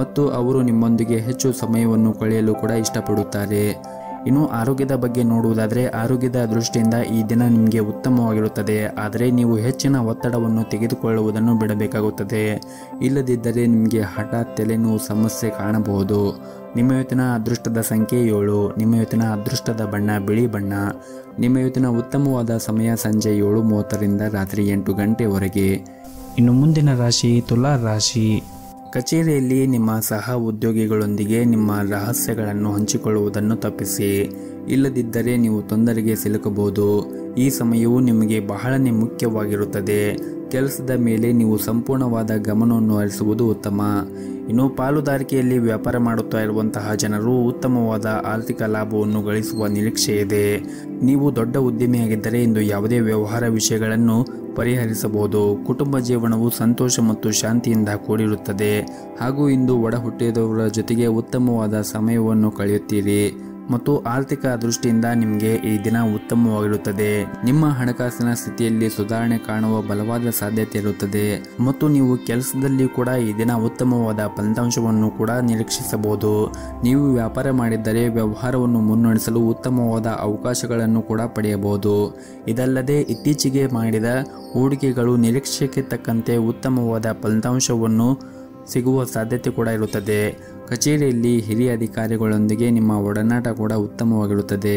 ಮತ್ತು ಅವರು ನಿಮ್ಮೊಂದಿಗೆ ಹೆಚ್ಚು ಸಮಯವನ್ನು ಕಳೆಯಲು ಕೂಡ ಇಷ್ಟಪಡುತ್ತಾರೆ. ಇನ್ನು ಆರೋಗ್ಯದ ಬಗ್ಗೆ ನೋಡುವುದಾದರೆ ಆರೋಗ್ಯದ ದೃಷ್ಟಿಯಿಂದ ಈ ದಿನ ನಿಮಗೆ ಉತ್ತಮವಾಗಿರುತ್ತದೆ. ಆದರೆ ನೀವು ಹೆಚ್ಚಿನ ಒತ್ತಡವನ್ನು ತೆಗೆದುಕೊಳ್ಳುವುದನ್ನು ಬಿಡಬೇಕಾಗುತ್ತದೆ. ಇಲ್ಲದಿದ್ದರೆ ನಿಮಗೆ ಹಠಾತ್ ತಲೆನೋವು ಸಮಸ್ಯೆ ಕಾಣಬಹುದು. ನಿಮ್ಮ ಇವತ್ತಿನ ಅದೃಷ್ಟದ ಸಂಖ್ಯೆ 7. ನಿಮ್ಮ ಇವತ್ತಿನ ಅದೃಷ್ಟದ ಬಣ್ಣ ಬಿಳಿ ಬಣ್ಣ. ನಿಮ್ಮ ಇವತ್ತಿನ ಉತ್ತಮವಾದ ಸಮಯ ಸಂಜೆ 7:30ರಿಂದ ರಾತ್ರಿ 8 ಗಂಟೆವರೆಗೆ. ಇನ್ನು ಮುಂದಿನ ರಾಶಿ ತುಲಾ ರಾಶಿ. ಕಚೇರಿಯಲ್ಲಿ ನಿಮ್ಮ ಸಹ ಉದ್ಯೋಗಿಗಳೊಂದಿಗೆ ನಿಮ್ಮ ರಹಸ್ಯಗಳನ್ನು ಹಂಚಿಕೊಳ್ಳುವುದನ್ನು ತಪ್ಪಿಸಿ. ಇಲ್ಲದಿದ್ದರೆ ನೀವು ತೊಂದರೆಗೆ ಸಿಲುಕಬಹುದು. ಈ ಸಮಯವು ನಿಮಗೆ ಬಹಳನೇ ಮುಖ್ಯವಾಗಿರುತ್ತದೆ. ಕೆಲಸದ ಮೇಲೆ ನೀವು ಸಂಪೂರ್ಣವಾದ ಗಮನವನ್ನು ಹರಿಸುವುದು ಉತ್ತಮ. ಇನ್ನು ಪಾಲುದಾರಿಕೆಯಲ್ಲಿ ವ್ಯಾಪಾರ ಮಾಡುತ್ತಾ ಇರುವಂತಹ ಜನರು ಉತ್ತಮವಾದ ಆರ್ಥಿಕ ಲಾಭವನ್ನು ಗಳಿಸುವ ನಿರೀಕ್ಷೆ ಇದೆ. ನೀವು ದೊಡ್ಡ ಉದ್ಯಮಿಯಾಗಿದ್ದರೆ ಇಂದು ಯಾವುದೇ ವ್ಯವಹಾರ ವಿಷಯಗಳನ್ನು ಪರಿಹರಿಸಬಹುದು. ಕುಟುಂಬ ಜೀವನವು ಸಂತೋಷ ಮತ್ತು ಶಾಂತಿಯಿಂದ ಕೂಡಿರುತ್ತದೆ ಹಾಗೂ ಇಂದು ಒಡ ಹುಟ್ಟಿದವರ ಜೊತೆಗೆ ಉತ್ತಮವಾದ ಸಮಯವನ್ನು ಕಳೆಯುತ್ತೀರಿ ಮತ್ತು ಆರ್ಥಿಕ ದೃಷ್ಟಿಯಿಂದ ನಿಮಗೆ ಈ ದಿನ ಉತ್ತಮವಾಗಿರುತ್ತದೆ. ನಿಮ್ಮ ಹಣಕಾಸಿನ ಸ್ಥಿತಿಯಲ್ಲಿ ಸುಧಾರಣೆ ಕಾಣುವ ಬಲವಾದ ಸಾಧ್ಯತೆ ಇರುತ್ತದೆ ಮತ್ತು ನೀವು ಕೆಲಸದಲ್ಲಿ ಕೂಡ ಈ ದಿನ ಉತ್ತಮವಾದ ಫಲಿತಾಂಶವನ್ನು ಕೂಡ ನಿರೀಕ್ಷಿಸಬಹುದು. ನೀವು ವ್ಯಾಪಾರ ಮಾಡಿದ್ದರೆ ವ್ಯವಹಾರವನ್ನು ಮುನ್ನಡೆಸಲು ಉತ್ತಮವಾದ ಅವಕಾಶಗಳನ್ನು ಕೂಡ ಪಡೆಯಬಹುದು. ಇದಲ್ಲದೆ ಇತ್ತೀಚೆಗೆ ಮಾಡಿದ ಹೂಡಿಕೆಗಳು ನಿರೀಕ್ಷೆಗೆ ತಕ್ಕಂತೆ ಉತ್ತಮವಾದ ಫಲಿತಾಂಶವನ್ನು ಸಿಗುವ ಸಾಧ್ಯತೆ ಕೂಡ ಇರುತ್ತದೆ. ಕಚೇರಿಯಲ್ಲಿ ಹಿರಿಯ ಅಧಿಕಾರಿಗಳೊಂದಿಗೆ ನಿಮ್ಮ ಒಡನಾಟ ಕೂಡ ಉತ್ತಮವಾಗಿರುತ್ತದೆ.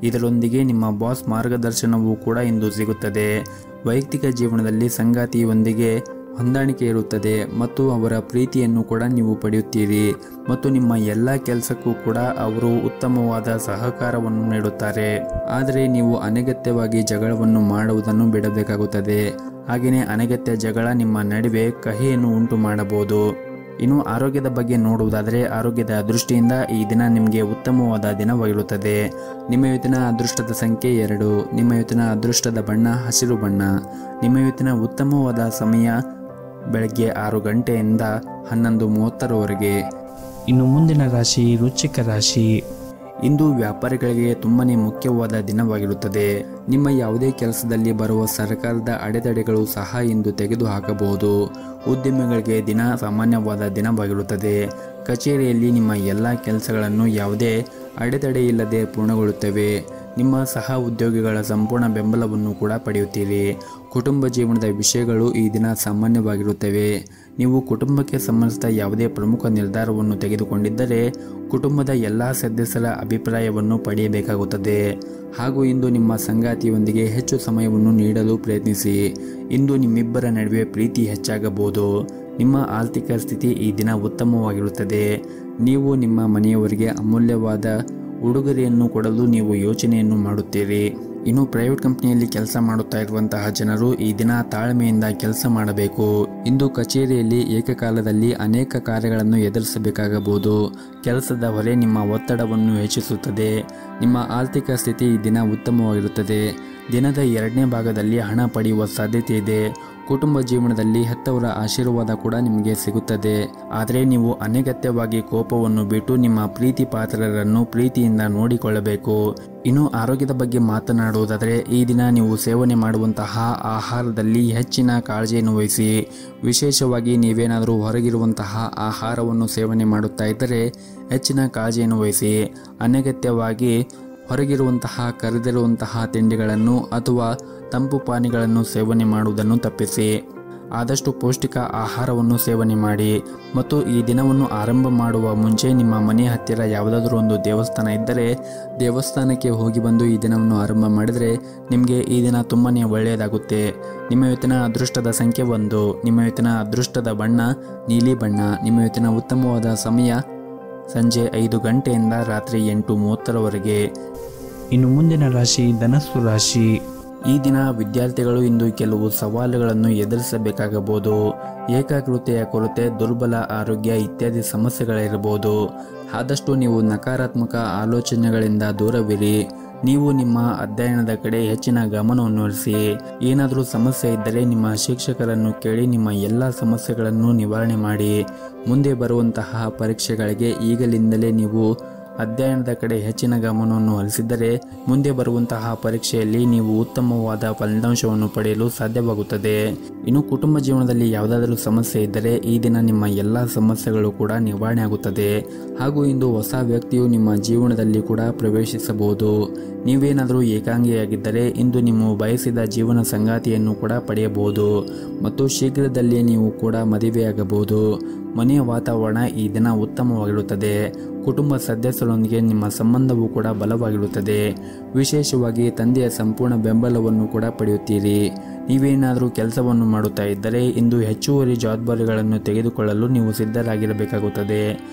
ಇದರೊಂದಿಗೆ ನಿಮ್ಮ ಬಾಸ್ ಮಾರ್ಗದರ್ಶನವೂ ಕೂಡ ಇಂದು ಸಿಗುತ್ತದೆ. ವೈಯಕ್ತಿಕ ಜೀವನದಲ್ಲಿ ಸಂಗಾತಿಯೊಂದಿಗೆ ಹೊಂದಾಣಿಕೆ ಇರುತ್ತದೆ ಮತ್ತು ಅವರ ಪ್ರೀತಿಯನ್ನು ಕೂಡ ನೀವು ಪಡೆಯುತ್ತೀರಿ ಮತ್ತು ನಿಮ್ಮ ಎಲ್ಲ ಕೆಲಸಕ್ಕೂ ಕೂಡ ಅವರು ಉತ್ತಮವಾದ ಸಹಕಾರವನ್ನು ನೀಡುತ್ತಾರೆ. ಆದರೆ ನೀವು ಅನಗತ್ಯವಾಗಿ ಜಗಳವನ್ನು ಮಾಡುವುದನ್ನು ಬಿಡಬೇಕಾಗುತ್ತದೆ. ಹಾಗೆಯೇ ಅನಗತ್ಯ ಜಗಳ ನಿಮ್ಮ ನಡುವೆ ಕಹಿಯನ್ನು ಉಂಟು ಮಾಡಬಹುದು. ಇನ್ನು ಆರೋಗ್ಯದ ಬಗ್ಗೆ ನೋಡುವುದಾದರೆ ಆರೋಗ್ಯದ ದೃಷ್ಟಿಯಿಂದ ಈ ದಿನ ನಿಮಗೆ ಉತ್ತಮವಾದ ದಿನವಾಗಿರುತ್ತದೆ. ನಿಮ್ಮ ಇವತ್ತಿನ ಅದೃಷ್ಟದ ಸಂಖ್ಯೆ 2. ನಿಮ್ಮ ಇವತ್ತಿನ ಅದೃಷ್ಟದ ಬಣ್ಣ ಹಸಿರು ಬಣ್ಣ. ನಿಮ್ಮ ಇವತ್ತಿನ ಉತ್ತಮವಾದ ಸಮಯ ಬೆಳಗ್ಗೆ 6 ಗಂಟೆಯಿಂದ 11:30ರವರೆಗೆ. ಇನ್ನು ಮುಂದಿನ ರಾಶಿ ವೃಶ್ಚಿಕ ರಾಶಿ. ಇಂದು ವ್ಯಾಪಾರಿಗಳಿಗೆ ತುಂಬಾನೇ ಮುಖ್ಯವಾದ ದಿನವಾಗಿರುತ್ತದೆ. ನಿಮ್ಮ ಯಾವುದೇ ಕೆಲಸದಲ್ಲಿ ಬರುವ ಸರ್ಕಾರದ ಅಡೆತಡೆಗಳು ಸಹ ಇಂದು ತೆಗೆದುಹಾಕಬಹುದು. ಉದ್ಯಮಿಗಳಿಗೆ ದಿನ ಸಾಮಾನ್ಯವಾದ ದಿನವಾಗಿರುತ್ತದೆ. ಕಚೇರಿಯಲ್ಲಿ ನಿಮ್ಮ ಎಲ್ಲ ಕೆಲಸಗಳನ್ನು ಯಾವುದೇ ಅಡೆತಡೆ ಇಲ್ಲದೆ ಪೂರ್ಣಗೊಳ್ಳುತ್ತವೆ. ನಿಮ್ಮ ಸಹ ಉದ್ಯೋಗಿಗಳ ಸಂಪೂರ್ಣ ಬೆಂಬಲವನ್ನು ಕೂಡ ಪಡೆಯುತ್ತೀರಿ. ಕುಟುಂಬ ಜೀವನದ ವಿಷಯಗಳು ಈ ದಿನ ಸಾಮಾನ್ಯವಾಗಿರುತ್ತವೆ. ನೀವು ಕುಟುಂಬಕ್ಕೆ ಸಂಬಂಧಿಸಿದ ಯಾವುದೇ ಪ್ರಮುಖ ನಿರ್ಧಾರವನ್ನು ತೆಗೆದುಕೊಂಡಿದ್ದರೆ ಕುಟುಂಬದ ಎಲ್ಲ ಸದಸ್ಯರ ಅಭಿಪ್ರಾಯವನ್ನು ಪಡೆಯಬೇಕಾಗುತ್ತದೆ. ಹಾಗೂ ಇಂದು ನಿಮ್ಮ ಸಂಗಾತಿಯೊಂದಿಗೆ ಹೆಚ್ಚು ಸಮಯವನ್ನು ನೀಡಲು ಪ್ರಯತ್ನಿಸಿ. ಇಂದು ನಿಮ್ಮಿಬ್ಬರ ನಡುವೆ ಪ್ರೀತಿ ಹೆಚ್ಚಾಗಬಹುದು. ನಿಮ್ಮ ಆರ್ಥಿಕ ಸ್ಥಿತಿ ಈ ದಿನ ಉತ್ತಮವಾಗಿರುತ್ತದೆ. ನೀವು ನಿಮ್ಮ ಮನೆಯವರಿಗೆ ಅಮೂಲ್ಯವಾದ ಉಡುಗೊರೆಯನ್ನು ಕೊಡಲು ನೀವು ಯೋಚನೆಯನ್ನು ಮಾಡುತ್ತೀರಿ. ಇನ್ನು ಪ್ರೈವೇಟ್ ಕಂಪನಿಯಲ್ಲಿ ಕೆಲಸ ಮಾಡುತ್ತಾ ಇರುವಂತಹ ಜನರು ಈ ದಿನ ತಾಳ್ಮೆಯಿಂದ ಕೆಲಸ ಮಾಡಬೇಕು. ಇಂದು ಕಚೇರಿಯಲ್ಲಿ ಏಕಕಾಲದಲ್ಲಿ ಅನೇಕ ಕಾರ್ಯಗಳನ್ನು ಎದುರಿಸಬೇಕಾಗಬಹುದು. ಕೆಲಸದ ಹೊರೆ ನಿಮ್ಮ ಒತ್ತಡವನ್ನು ಹೆಚ್ಚಿಸುತ್ತದೆ. ನಿಮ್ಮ ಆರ್ಥಿಕ ಸ್ಥಿತಿ ಈ ದಿನ ಉತ್ತಮವಾಗಿರುತ್ತದೆ. ದಿನದ 2ನೇ ಭಾಗದಲ್ಲಿ ಹಣ ಪಡೆಯುವ ಸಾಧ್ಯತೆ ಇದೆ. ಕುಟುಂಬ ಜೀವನದಲ್ಲಿ ಹೆತ್ತವರ ಆಶೀರ್ವಾದ ಕೂಡ ನಿಮಗೆ ಸಿಗುತ್ತದೆ. ಆದರೆ ನೀವು ಅನಗತ್ಯವಾಗಿ ಕೋಪವನ್ನು ಬಿಟ್ಟು ನಿಮ್ಮ ಪ್ರೀತಿ ಪಾತ್ರರನ್ನು ಪ್ರೀತಿಯಿಂದ ನೋಡಿಕೊಳ್ಳಬೇಕು. ಇನ್ನು ಆರೋಗ್ಯದ ಬಗ್ಗೆ ಮಾತನಾಡುವುದಾದರೆ ಈ ದಿನ ನೀವು ಸೇವನೆ ಮಾಡುವಂತಹ ಆಹಾರದಲ್ಲಿ ಹೆಚ್ಚಿನ ಕಾಳಜಿಯನ್ನು ವಹಿಸಿ. ವಿಶೇಷವಾಗಿ ನೀವೇನಾದರೂ ಹೊರಗಿರುವಂತಹ ಆಹಾರವನ್ನು ಸೇವನೆ ಮಾಡುತ್ತಾ ಇದ್ದರೆ ಹೆಚ್ಚಿನ ಕಾಳಜಿಯನ್ನು ವಹಿಸಿ. ಅನಗತ್ಯವಾಗಿ ಹೊರಗಿರುವಂತಹ ಕರೆದಿರುವಂತಹ ತಿಂಡಿಗಳನ್ನು ಅಥವಾ ತಂಪು ಪಾನೀಯಗಳನ್ನು ಸೇವನೆ ಮಾಡುವುದನ್ನು ತಪ್ಪಿಸಿ. ಆದಷ್ಟು ಪೌಷ್ಟಿಕ ಆಹಾರವನ್ನು ಸೇವನೆ ಮಾಡಿ. ಮತ್ತು ಈ ದಿನವನ್ನು ಆರಂಭ ಮಾಡುವ ಮುಂಚೆ ನಿಮ್ಮ ಮನೆ ಹತ್ತಿರ ಯಾವುದಾದ್ರೂ ಒಂದು ದೇವಸ್ಥಾನ ಇದ್ದರೆ ದೇವಸ್ಥಾನಕ್ಕೆ ಹೋಗಿ ಬಂದು ಈ ದಿನವನ್ನು ಆರಂಭ ಮಾಡಿದರೆ ನಿಮಗೆ ಈ ದಿನ ತುಂಬಾ ಒಳ್ಳೆಯದಾಗುತ್ತೆ. ನಿಮ್ಮ ಇವತ್ತಿನ ಅದೃಷ್ಟದ ಸಂಖ್ಯೆ 1. ನಿಮ್ಮ ಇವತ್ತಿನ ಅದೃಷ್ಟದ ಬಣ್ಣ ನೀಲಿ ಬಣ್ಣ. ನಿಮ್ಮ ಇವತ್ತಿನ ಉತ್ತಮವಾದ ಸಮಯ ಸಂಜೆ 5 ಗಂಟೆಯಿಂದ ರಾತ್ರಿ 8:30ರವರೆಗೆ. ಇನ್ನು ಮುಂದಿನ ರಾಶಿ ಧನಸ್ಸು ರಾಶಿ. ಈ ದಿನ ವಿದ್ಯಾರ್ಥಿಗಳು ಇಂದು ಕೆಲವು ಸವಾಲುಗಳನ್ನು ಎದುರಿಸಬೇಕಾಗಬಹುದು. ಏಕಾಗ್ರತೆಯ ಕೊರತೆ, ದುರ್ಬಲ ಆರೋಗ್ಯ ಇತ್ಯಾದಿ ಸಮಸ್ಯೆಗಳಿರಬಹುದು. ಆದಷ್ಟು ನೀವು ನಕಾರಾತ್ಮಕ ಆಲೋಚನೆಗಳಿಂದ ದೂರವಿರಿ. ನೀವು ನಿಮ್ಮ ಅಧ್ಯಯನದ ಕಡೆ ಹೆಚ್ಚಿನ ಗಮನವನ್ನು ಹರಿಸಿ. ಏನಾದರೂ ಸಮಸ್ಯೆ ಇದ್ದರೆ ನಿಮ್ಮ ಶಿಕ್ಷಕರನ್ನು ಕೇಳಿ ನಿಮ್ಮ ಎಲ್ಲ ಸಮಸ್ಯೆಗಳನ್ನು ನಿವಾರಣೆ ಮಾಡಿ. ಮುಂದೆ ಬರುವಂತಹ ಪರೀಕ್ಷೆಗಳಿಗೆ ಈಗಲಿಂದಲೇ ನೀವು ಅಧ್ಯಯನದ ಕಡೆ ಹೆಚ್ಚಿನ ಗಮನವನ್ನು ಹರಿಸಿದರೆ ಮುಂದೆ ಬರುವಂತಹ ಪರೀಕ್ಷೆಯಲ್ಲಿ ನೀವು ಉತ್ತಮವಾದ ಫಲಿತಾಂಶವನ್ನು ಪಡೆಯಲು ಸಾಧ್ಯವಾಗುತ್ತದೆ. ಇನ್ನು ಕುಟುಂಬ ಜೀವನದಲ್ಲಿ ಯಾವುದಾದರೂ ಸಮಸ್ಯೆ ಇದ್ದರೆ ಈ ದಿನ ನಿಮ್ಮ ಎಲ್ಲ ಸಮಸ್ಯೆಗಳು ಕೂಡ ನಿವಾರಣೆ ಆಗುತ್ತದೆ. ಹಾಗೂ ಇಂದು ಹೊಸ ವ್ಯಕ್ತಿಯು ನಿಮ್ಮ ಜೀವನದಲ್ಲಿ ಕೂಡ ಪ್ರವೇಶಿಸಬಹುದು. ನೀವೇನಾದರೂ ಏಕಾಂಗಿಯಾಗಿದ್ದರೆ ಇಂದು ನೀವು ಬಯಸಿದ ಜೀವನ ಸಂಗಾತಿಯನ್ನು ಕೂಡ ಪಡೆಯಬಹುದು ಮತ್ತು ಶೀಘ್ರದಲ್ಲೇ ನೀವು ಕೂಡ ಮದುವೆಯಾಗಬಹುದು. ಮನೆಯ ವಾತಾವರಣ ಈ ದಿನ ಉತ್ತಮವಾಗಿರುತ್ತದೆ. ಕುಟುಂಬ ಸದಸ್ಯರೊಂದಿಗೆ ನಿಮ್ಮ ಸಂಬಂಧವೂ ಕೂಡ ಬಲವಾಗಿರುತ್ತದೆ. ವಿಶೇಷವಾಗಿ ತಂದೆಯ ಸಂಪೂರ್ಣ ಬೆಂಬಲವನ್ನು ಕೂಡ ಪಡೆಯುತ್ತೀರಿ. ನೀವೇನಾದರೂ ಕೆಲಸವನ್ನು ಮಾಡುತ್ತಾ ಇದ್ದರೆ ಇಂದು ಹೆಚ್ಚುವರಿ ಜವಾಬ್ದಾರಿಗಳನ್ನು ತೆಗೆದುಕೊಳ್ಳಲು ನೀವು ಸಿದ್ಧರಾಗಿರಬೇಕಾಗುತ್ತದೆ.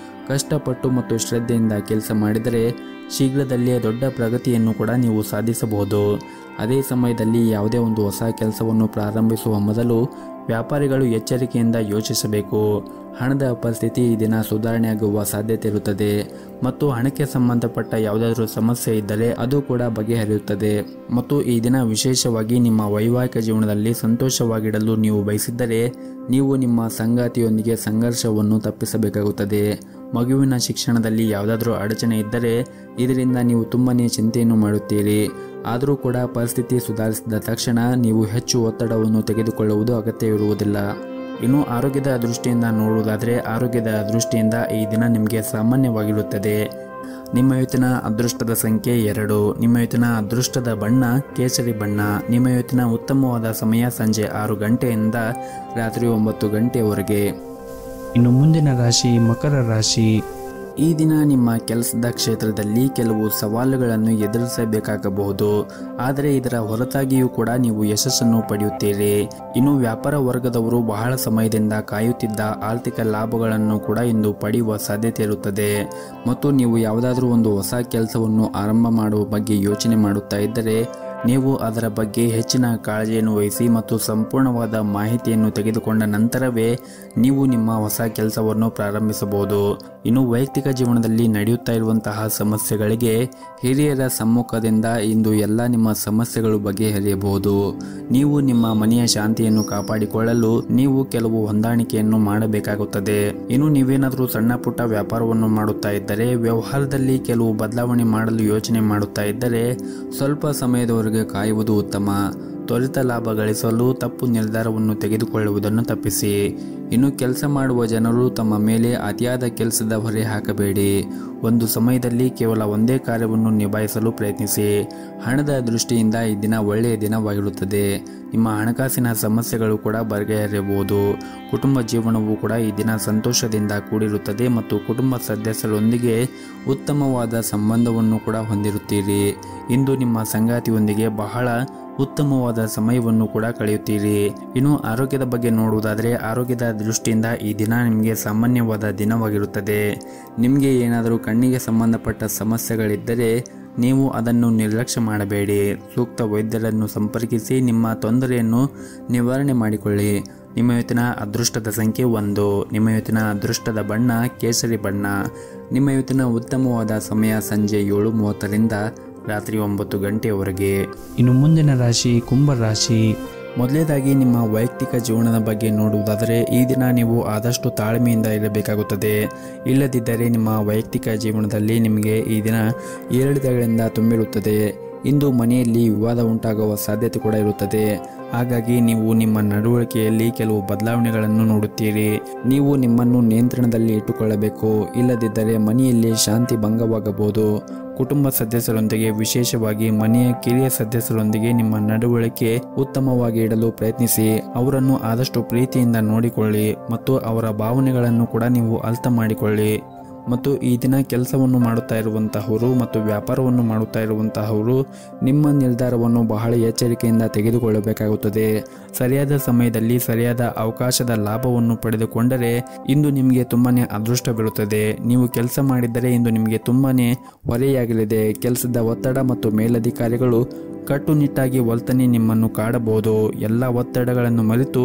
ಕಷ್ಟಪಟ್ಟು ಮತ್ತು ಶ್ರದ್ಧೆಯಿಂದ ಕೆಲಸ ಮಾಡಿದರೆ ಶೀಘ್ರದಲ್ಲೇ ದೊಡ್ಡ ಪ್ರಗತಿಯನ್ನು ಕೂಡ ನೀವು ಸಾಧಿಸಬಹುದು. ಅದೇ ಸಮಯದಲ್ಲಿ ಯಾವುದೇ ಒಂದು ಹೊಸ ಕೆಲಸವನ್ನು ಪ್ರಾರಂಭಿಸುವ ಮೊದಲು ವ್ಯಾಪಾರಿಗಳು ಎಚ್ಚರಿಕೆಯಿಂದ ಯೋಚಿಸಬೇಕು. ಹಣದ ಪರಿಸ್ಥಿತಿ ಈ ದಿನ ಸುಧಾರಣೆಯಾಗುವ ಸಾಧ್ಯತೆ ಇರುತ್ತದೆ ಮತ್ತು ಹಣಕ್ಕೆ ಸಂಬಂಧಪಟ್ಟ ಯಾವುದಾದ್ರೂ ಸಮಸ್ಯೆ ಇದ್ದರೆ ಅದು ಕೂಡ ಬಗೆಹರಿಯುತ್ತದೆ. ಮತ್ತು ಈ ದಿನ ವಿಶೇಷವಾಗಿ ನಿಮ್ಮ ವೈವಾಹಿಕ ಜೀವನದಲ್ಲಿ ಸಂತೋಷವಾಗಿಡಲು ನೀವು ಬಯಸಿದ್ದರೆ ನೀವು ನಿಮ್ಮ ಸಂಗಾತಿಯೊಂದಿಗೆ ಸಂಘರ್ಷವನ್ನು ತಪ್ಪಿಸಬೇಕಾಗುತ್ತದೆ. ಮಗುವಿನ ಶಿಕ್ಷಣದಲ್ಲಿ ಯಾವುದಾದ್ರೂ ಅಡಚಣೆ ಇದ್ದರೆ ಇದರಿಂದ ನೀವು ತುಂಬಾನೇ ಚಿಂತೆಯನ್ನು ಮಾಡುತ್ತೀರಿ. ಆದರೂ ಕೂಡ ಪರಿಸ್ಥಿತಿ ಸುಧಾರಿಸಿದ ತಕ್ಷಣ ನೀವು ಹೆಚ್ಚು ಒತ್ತಡವನ್ನು ತೆಗೆದುಕೊಳ್ಳುವುದು ಅಗತ್ಯವಿರುವುದಿಲ್ಲ. ಇನ್ನು ಆರೋಗ್ಯದ ದೃಷ್ಟಿಯಿಂದ ನೋಡುವುದಾದರೆ ಆರೋಗ್ಯದ ದೃಷ್ಟಿಯಿಂದ ಈ ದಿನ ನಿಮಗೆ ಸಾಮಾನ್ಯವಾಗಿರುತ್ತದೆ. ನಿಮ್ಮ ಇವತ್ತಿನ ಅದೃಷ್ಟದ ಸಂಖ್ಯೆ 2. ನಿಮ್ಮ ಇವತ್ತಿನ ಅದೃಷ್ಟದ ಬಣ್ಣ ಕೇಸರಿ ಬಣ್ಣ. ನಿಮ್ಮ ಇವತ್ತಿನ ಉತ್ತಮವಾದ ಸಮಯ ಸಂಜೆ 6 ಗಂಟೆಯಿಂದ ರಾತ್ರಿ 9 ಗಂಟೆಯವರೆಗೆ. ಇನ್ನು ಮುಂದಿನ ರಾಶಿ ಮಕರ ರಾಶಿ. ಈ ದಿನ ನಿಮ್ಮ ಕೆಲಸದ ಕ್ಷೇತ್ರದಲ್ಲಿ ಕೆಲವು ಸವಾಲುಗಳನ್ನು ಎದುರಿಸಬೇಕಾಗಬಹುದು, ಆದರೆ ಇದರ ಹೊರತಾಗಿಯೂ ಕೂಡ ನೀವು ಯಶಸ್ಸನ್ನು ಪಡೆಯುತ್ತೀರಿ. ಇನ್ನು ವ್ಯಾಪಾರ ವರ್ಗದವರು ಬಹಳ ಸಮಯದಿಂದ ಕಾಯುತ್ತಿದ್ದ ಆರ್ಥಿಕ ಲಾಭಗಳನ್ನು ಕೂಡ ಇಂದು ಪಡೆಯುವ ಸಾಧ್ಯತೆ ಇರುತ್ತದೆ. ಮತ್ತು ನೀವು ಯಾವುದಾದ್ರೂ ಒಂದು ಹೊಸ ಕೆಲಸವನ್ನು ಆರಂಭ ಮಾಡುವ ಬಗ್ಗೆ ಯೋಚನೆ ಮಾಡುತ್ತಾ ಇದ್ದರೆ ನೀವು ಅದರ ಬಗ್ಗೆ ಹೆಚ್ಚಿನ ಕಾಳಜಿಯನ್ನು ವಹಿಸಿ ಮತ್ತು ಸಂಪೂರ್ಣವಾದ ಮಾಹಿತಿಯನ್ನು ತೆಗೆದುಕೊಂಡ ನಂತರವೇ ನೀವು ನಿಮ್ಮ ಹೊಸ ಕೆಲಸವನ್ನು ಪ್ರಾರಂಭಿಸಬಹುದು. ಇನ್ನು ವೈಯಕ್ತಿಕ ಜೀವನದಲ್ಲಿ ನಡೆಯುತ್ತಾ ಇರುವಂತಹ ಸಮಸ್ಯೆಗಳಿಗೆ ಹಿರಿಯರ ಸಮ್ಮುಖದಿಂದ ಇಂದು ಎಲ್ಲ ನಿಮ್ಮ ಸಮಸ್ಯೆಗಳು ಬಗೆಹರಿಯಬಹುದು. ನೀವು ನಿಮ್ಮ ಮನೆಯ ಶಾಂತಿಯನ್ನು ಕಾಪಾಡಿಕೊಳ್ಳಲು ನೀವು ಕೆಲವು ಹೊಂದಾಣಿಕೆಯನ್ನು ಮಾಡಬೇಕಾಗುತ್ತದೆ. ಇನ್ನು ನೀವೇನಾದರೂ ಸಣ್ಣ ಪುಟ್ಟ ವ್ಯಾಪಾರವನ್ನು ಮಾಡುತ್ತಾ ಇದ್ದರೆ, ವ್ಯವಹಾರದಲ್ಲಿ ಕೆಲವು ಬದಲಾವಣೆ ಮಾಡಲು ಯೋಚನೆ ಮಾಡುತ್ತಾ ಇದ್ದರೆ ಸ್ವಲ್ಪ ಸಮಯದವರೆಗೆ ಕಾಯುವುದು ಉತ್ತಮ. ತ್ವರಿತ ಲಾಭ ಗಳಿಸಲು ತಪ್ಪು ನಿರ್ಧಾರವನ್ನು ತೆಗೆದುಕೊಳ್ಳುವುದನ್ನು ತಪ್ಪಿಸಿ. ಇನ್ನು ಕೆಲಸ ಮಾಡುವ ಜನರು ತಮ್ಮ ಮೇಲೆ ಅತಿಯಾದ ಕೆಲಸದ ಹೊರೆ ಹಾಕಬೇಡಿ. ಒಂದು ಸಮಯದಲ್ಲಿ ಕೇವಲ ಒಂದೇ ಕಾರ್ಯವನ್ನು ನಿಭಾಯಿಸಲು ಪ್ರಯತ್ನಿಸಿ. ಹಣದ ದೃಷ್ಟಿಯಿಂದ ಈ ದಿನ ಒಳ್ಳೆಯ ದಿನವಾಗಿರುತ್ತದೆ. ನಿಮ್ಮ ಹಣಕಾಸಿನ ಸಮಸ್ಯೆಗಳು ಕೂಡ ಬಗೆಹರಿಯಬಹುದು. ಕುಟುಂಬ ಜೀವನವು ಕೂಡ ಈ ದಿನ ಸಂತೋಷದಿಂದ ಕೂಡಿರುತ್ತದೆ ಮತ್ತು ಕುಟುಂಬ ಸದಸ್ಯರೊಂದಿಗೆ ಉತ್ತಮವಾದ ಸಂಬಂಧವನ್ನು ಕೂಡ ಹೊಂದಿರುತ್ತೀರಿ. ಇಂದು ನಿಮ್ಮ ಸಂಗಾತಿಯೊಂದಿಗೆ ಬಹಳ ಉತ್ತಮವಾದ ಸಮಯವನ್ನು ಕೂಡ ಕಳೆಯುತ್ತೀರಿ. ಇನ್ನು ಆರೋಗ್ಯದ ಬಗ್ಗೆ ನೋಡುವುದಾದರೆ, ಆರೋಗ್ಯದ ದೃಷ್ಟಿಯಿಂದ ಈ ದಿನ ನಿಮಗೆ ಸಾಮಾನ್ಯವಾದ ದಿನವಾಗಿರುತ್ತದೆ. ನಿಮಗೆ ಏನಾದರೂ ಕಣ್ಣಿಗೆ ಸಂಬಂಧಪಟ್ಟ ಸಮಸ್ಯೆಗಳಿದ್ದರೆ ನೀವು ಅದನ್ನು ನಿರ್ಲಕ್ಷ್ಯ ಮಾಡಬೇಡಿ. ಸೂಕ್ತ ವೈದ್ಯರನ್ನು ಸಂಪರ್ಕಿಸಿ ನಿಮ್ಮ ತೊಂದರೆಯನ್ನು ನಿವಾರಣೆ ಮಾಡಿಕೊಳ್ಳಿ. ನಿಮ್ಮ ಇವತ್ತಿನ ಅದೃಷ್ಟದ ಸಂಖ್ಯೆ 1. ನಿಮ್ಮ ಇವತ್ತಿನ ಅದೃಷ್ಟದ ಬಣ್ಣ ಕೇಸರಿ ಬಣ್ಣ. ನಿಮ್ಮ ಇವತ್ತಿನ ಉತ್ತಮವಾದ ಸಮಯ ಸಂಜೆ 7:30ರಿಂದ ರಾತ್ರಿ 9 ಗಂಟೆಯವರೆಗೆ. ಇನ್ನು ಮುಂದಿನ ರಾಶಿ ಕುಂಭ ರಾಶಿ. ಮೊದಲನೇದಾಗಿ ನಿಮ್ಮ ವೈಯಕ್ತಿಕ ಜೀವನದ ಬಗ್ಗೆ ನೋಡುವುದಾದರೆ, ಈ ದಿನ ನೀವು ಆದಷ್ಟು ತಾಳ್ಮೆಯಿಂದ ಇರಬೇಕಾಗುತ್ತದೆ. ಇಲ್ಲದಿದ್ದರೆ ನಿಮ್ಮ ವೈಯಕ್ತಿಕ ಜೀವನದಲ್ಲಿ ನಿಮಗೆ ಈ ದಿನ ಏರಿಳಿತಗಳಿಂದ ತುಂಬಿರುತ್ತದೆ. ಇಂದು ಮನೆಯಲ್ಲಿ ವಿವಾದ ಉಂಟಾಗುವ ಸಾಧ್ಯತೆ ಕೂಡ ಇರುತ್ತದೆ. ಹಾಗಾಗಿ ನೀವು ನಿಮ್ಮ ನಡವಳಿಕೆಯಲ್ಲಿ ಕೆಲವು ಬದಲಾವಣೆಗಳನ್ನು ನೋಡುತ್ತೀರಿ. ನೀವು ನಿಮ್ಮನ್ನು ನಿಯಂತ್ರಣದಲ್ಲಿ ಇಟ್ಟುಕೊಳ್ಳಬೇಕು. ಇಲ್ಲದಿದ್ದರೆ ಮನೆಯಲ್ಲಿ ಶಾಂತಿ ಭಂಗವಾಗಬಹುದು. ಕುಟುಂಬ ಸದಸ್ಯರೊಂದಿಗೆ, ವಿಶೇಷವಾಗಿ ಮನೆಯ ಕಿರಿಯ ಸದಸ್ಯರೊಂದಿಗೆ ನಿಮ್ಮ ನಡವಳಿಕೆ ಉತ್ತಮವಾಗಿ ಇಡಲು ಪ್ರಯತ್ನಿಸಿ. ಅವರನ್ನು ಆದಷ್ಟು ಪ್ರೀತಿಯಿಂದ ನೋಡಿಕೊಳ್ಳಿ ಮತ್ತು ಅವರ ಭಾವನೆಗಳನ್ನು ಕೂಡ ನೀವು ಅರ್ಥ ಮಾಡಿಕೊಳ್ಳಿ. ಮತ್ತು ಈ ದಿನ ಕೆಲಸವನ್ನು ಮಾಡುತ್ತಾ ಇರುವಂತಹವರು ಮತ್ತು ವ್ಯಾಪಾರವನ್ನು ಮಾಡುತ್ತಾ ಇರುವಂತಹವರು ನಿಮ್ಮ ನಿರ್ಧಾರವನ್ನು ಬಹಳ ಎಚ್ಚರಿಕೆಯಿಂದ ತೆಗೆದುಕೊಳ್ಳಬೇಕಾಗುತ್ತದೆ. ಸರಿಯಾದ ಸಮಯದಲ್ಲಿ ಸರಿಯಾದ ಅವಕಾಶದ ಲಾಭವನ್ನು ಪಡೆದುಕೊಂಡರೆ ಇಂದು ನಿಮಗೆ ತುಂಬಾನೇ ಅದೃಷ್ಟವಿರುತ್ತದೆ. ನೀವು ಕೆಲಸ ಮಾಡಿದ್ದರೆ ಇಂದು ನಿಮಗೆ ತುಂಬಾನೇ ಹೊರೆಯಾಗಲಿದೆ. ಕೆಲಸದ ಒತ್ತಡ ಮತ್ತು ಮೇಲಧಿಕಾರಿಗಳು ಕಟ್ಟುನಿಟ್ಟಾಗಿ ವರ್ತನೆ ನಿಮ್ಮನ್ನು ಕಾಡಬಹುದು. ಎಲ್ಲ ಒತ್ತಡಗಳನ್ನು ಮರೆತು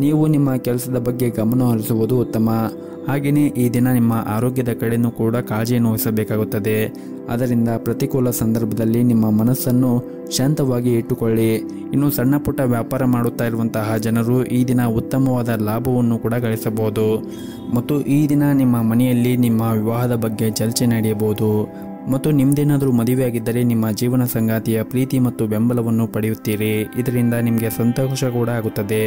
ನೀವು ನಿಮ್ಮ ಕೆಲಸದ ಬಗ್ಗೆ ಗಮನ ಹರಿಸುವುದು ಉತ್ತಮ. ಹಾಗೆಯೇ ಈ ದಿನ ನಿಮ್ಮ ಆರೋಗ್ಯದ ಕಡೆಯೂ ಕೂಡ ಕಾಳಜಿಯನ್ನು ವಹಿಸಬೇಕಾಗುತ್ತದೆ. ಅದರಿಂದ ಪ್ರತಿಕೂಲ ಸಂದರ್ಭದಲ್ಲಿ ನಿಮ್ಮ ಮನಸ್ಸನ್ನು ಶಾಂತವಾಗಿ ಇಟ್ಟುಕೊಳ್ಳಿ. ಇನ್ನು ಸಣ್ಣ ಪುಟ್ಟ ವ್ಯಾಪಾರ ಮಾಡುತ್ತಾ ಇರುವಂತಹ ಜನರು ಈ ದಿನ ಉತ್ತಮವಾದ ಲಾಭವನ್ನು ಕೂಡ ಗಳಿಸಬಹುದು. ಮತ್ತು ಈ ದಿನ ನಿಮ್ಮ ಮನೆಯಲ್ಲಿ ನಿಮ್ಮ ವಿವಾಹದ ಬಗ್ಗೆ ಚರ್ಚೆ ನಡೆಯಬಹುದು. ಮತ್ತು ನಿಮ್ದೇನಾದರೂ ಮದುವೆಯಾಗಿದ್ದರೆ ನಿಮ್ಮ ಜೀವನ ಸಂಗಾತಿಯ ಪ್ರೀತಿ ಮತ್ತು ಬೆಂಬಲವನ್ನು ಪಡೆಯುತ್ತೀರಿ. ಇದರಿಂದ ನಿಮಗೆ ಸಂತೋಷ ಕೂಡ ಆಗುತ್ತದೆ.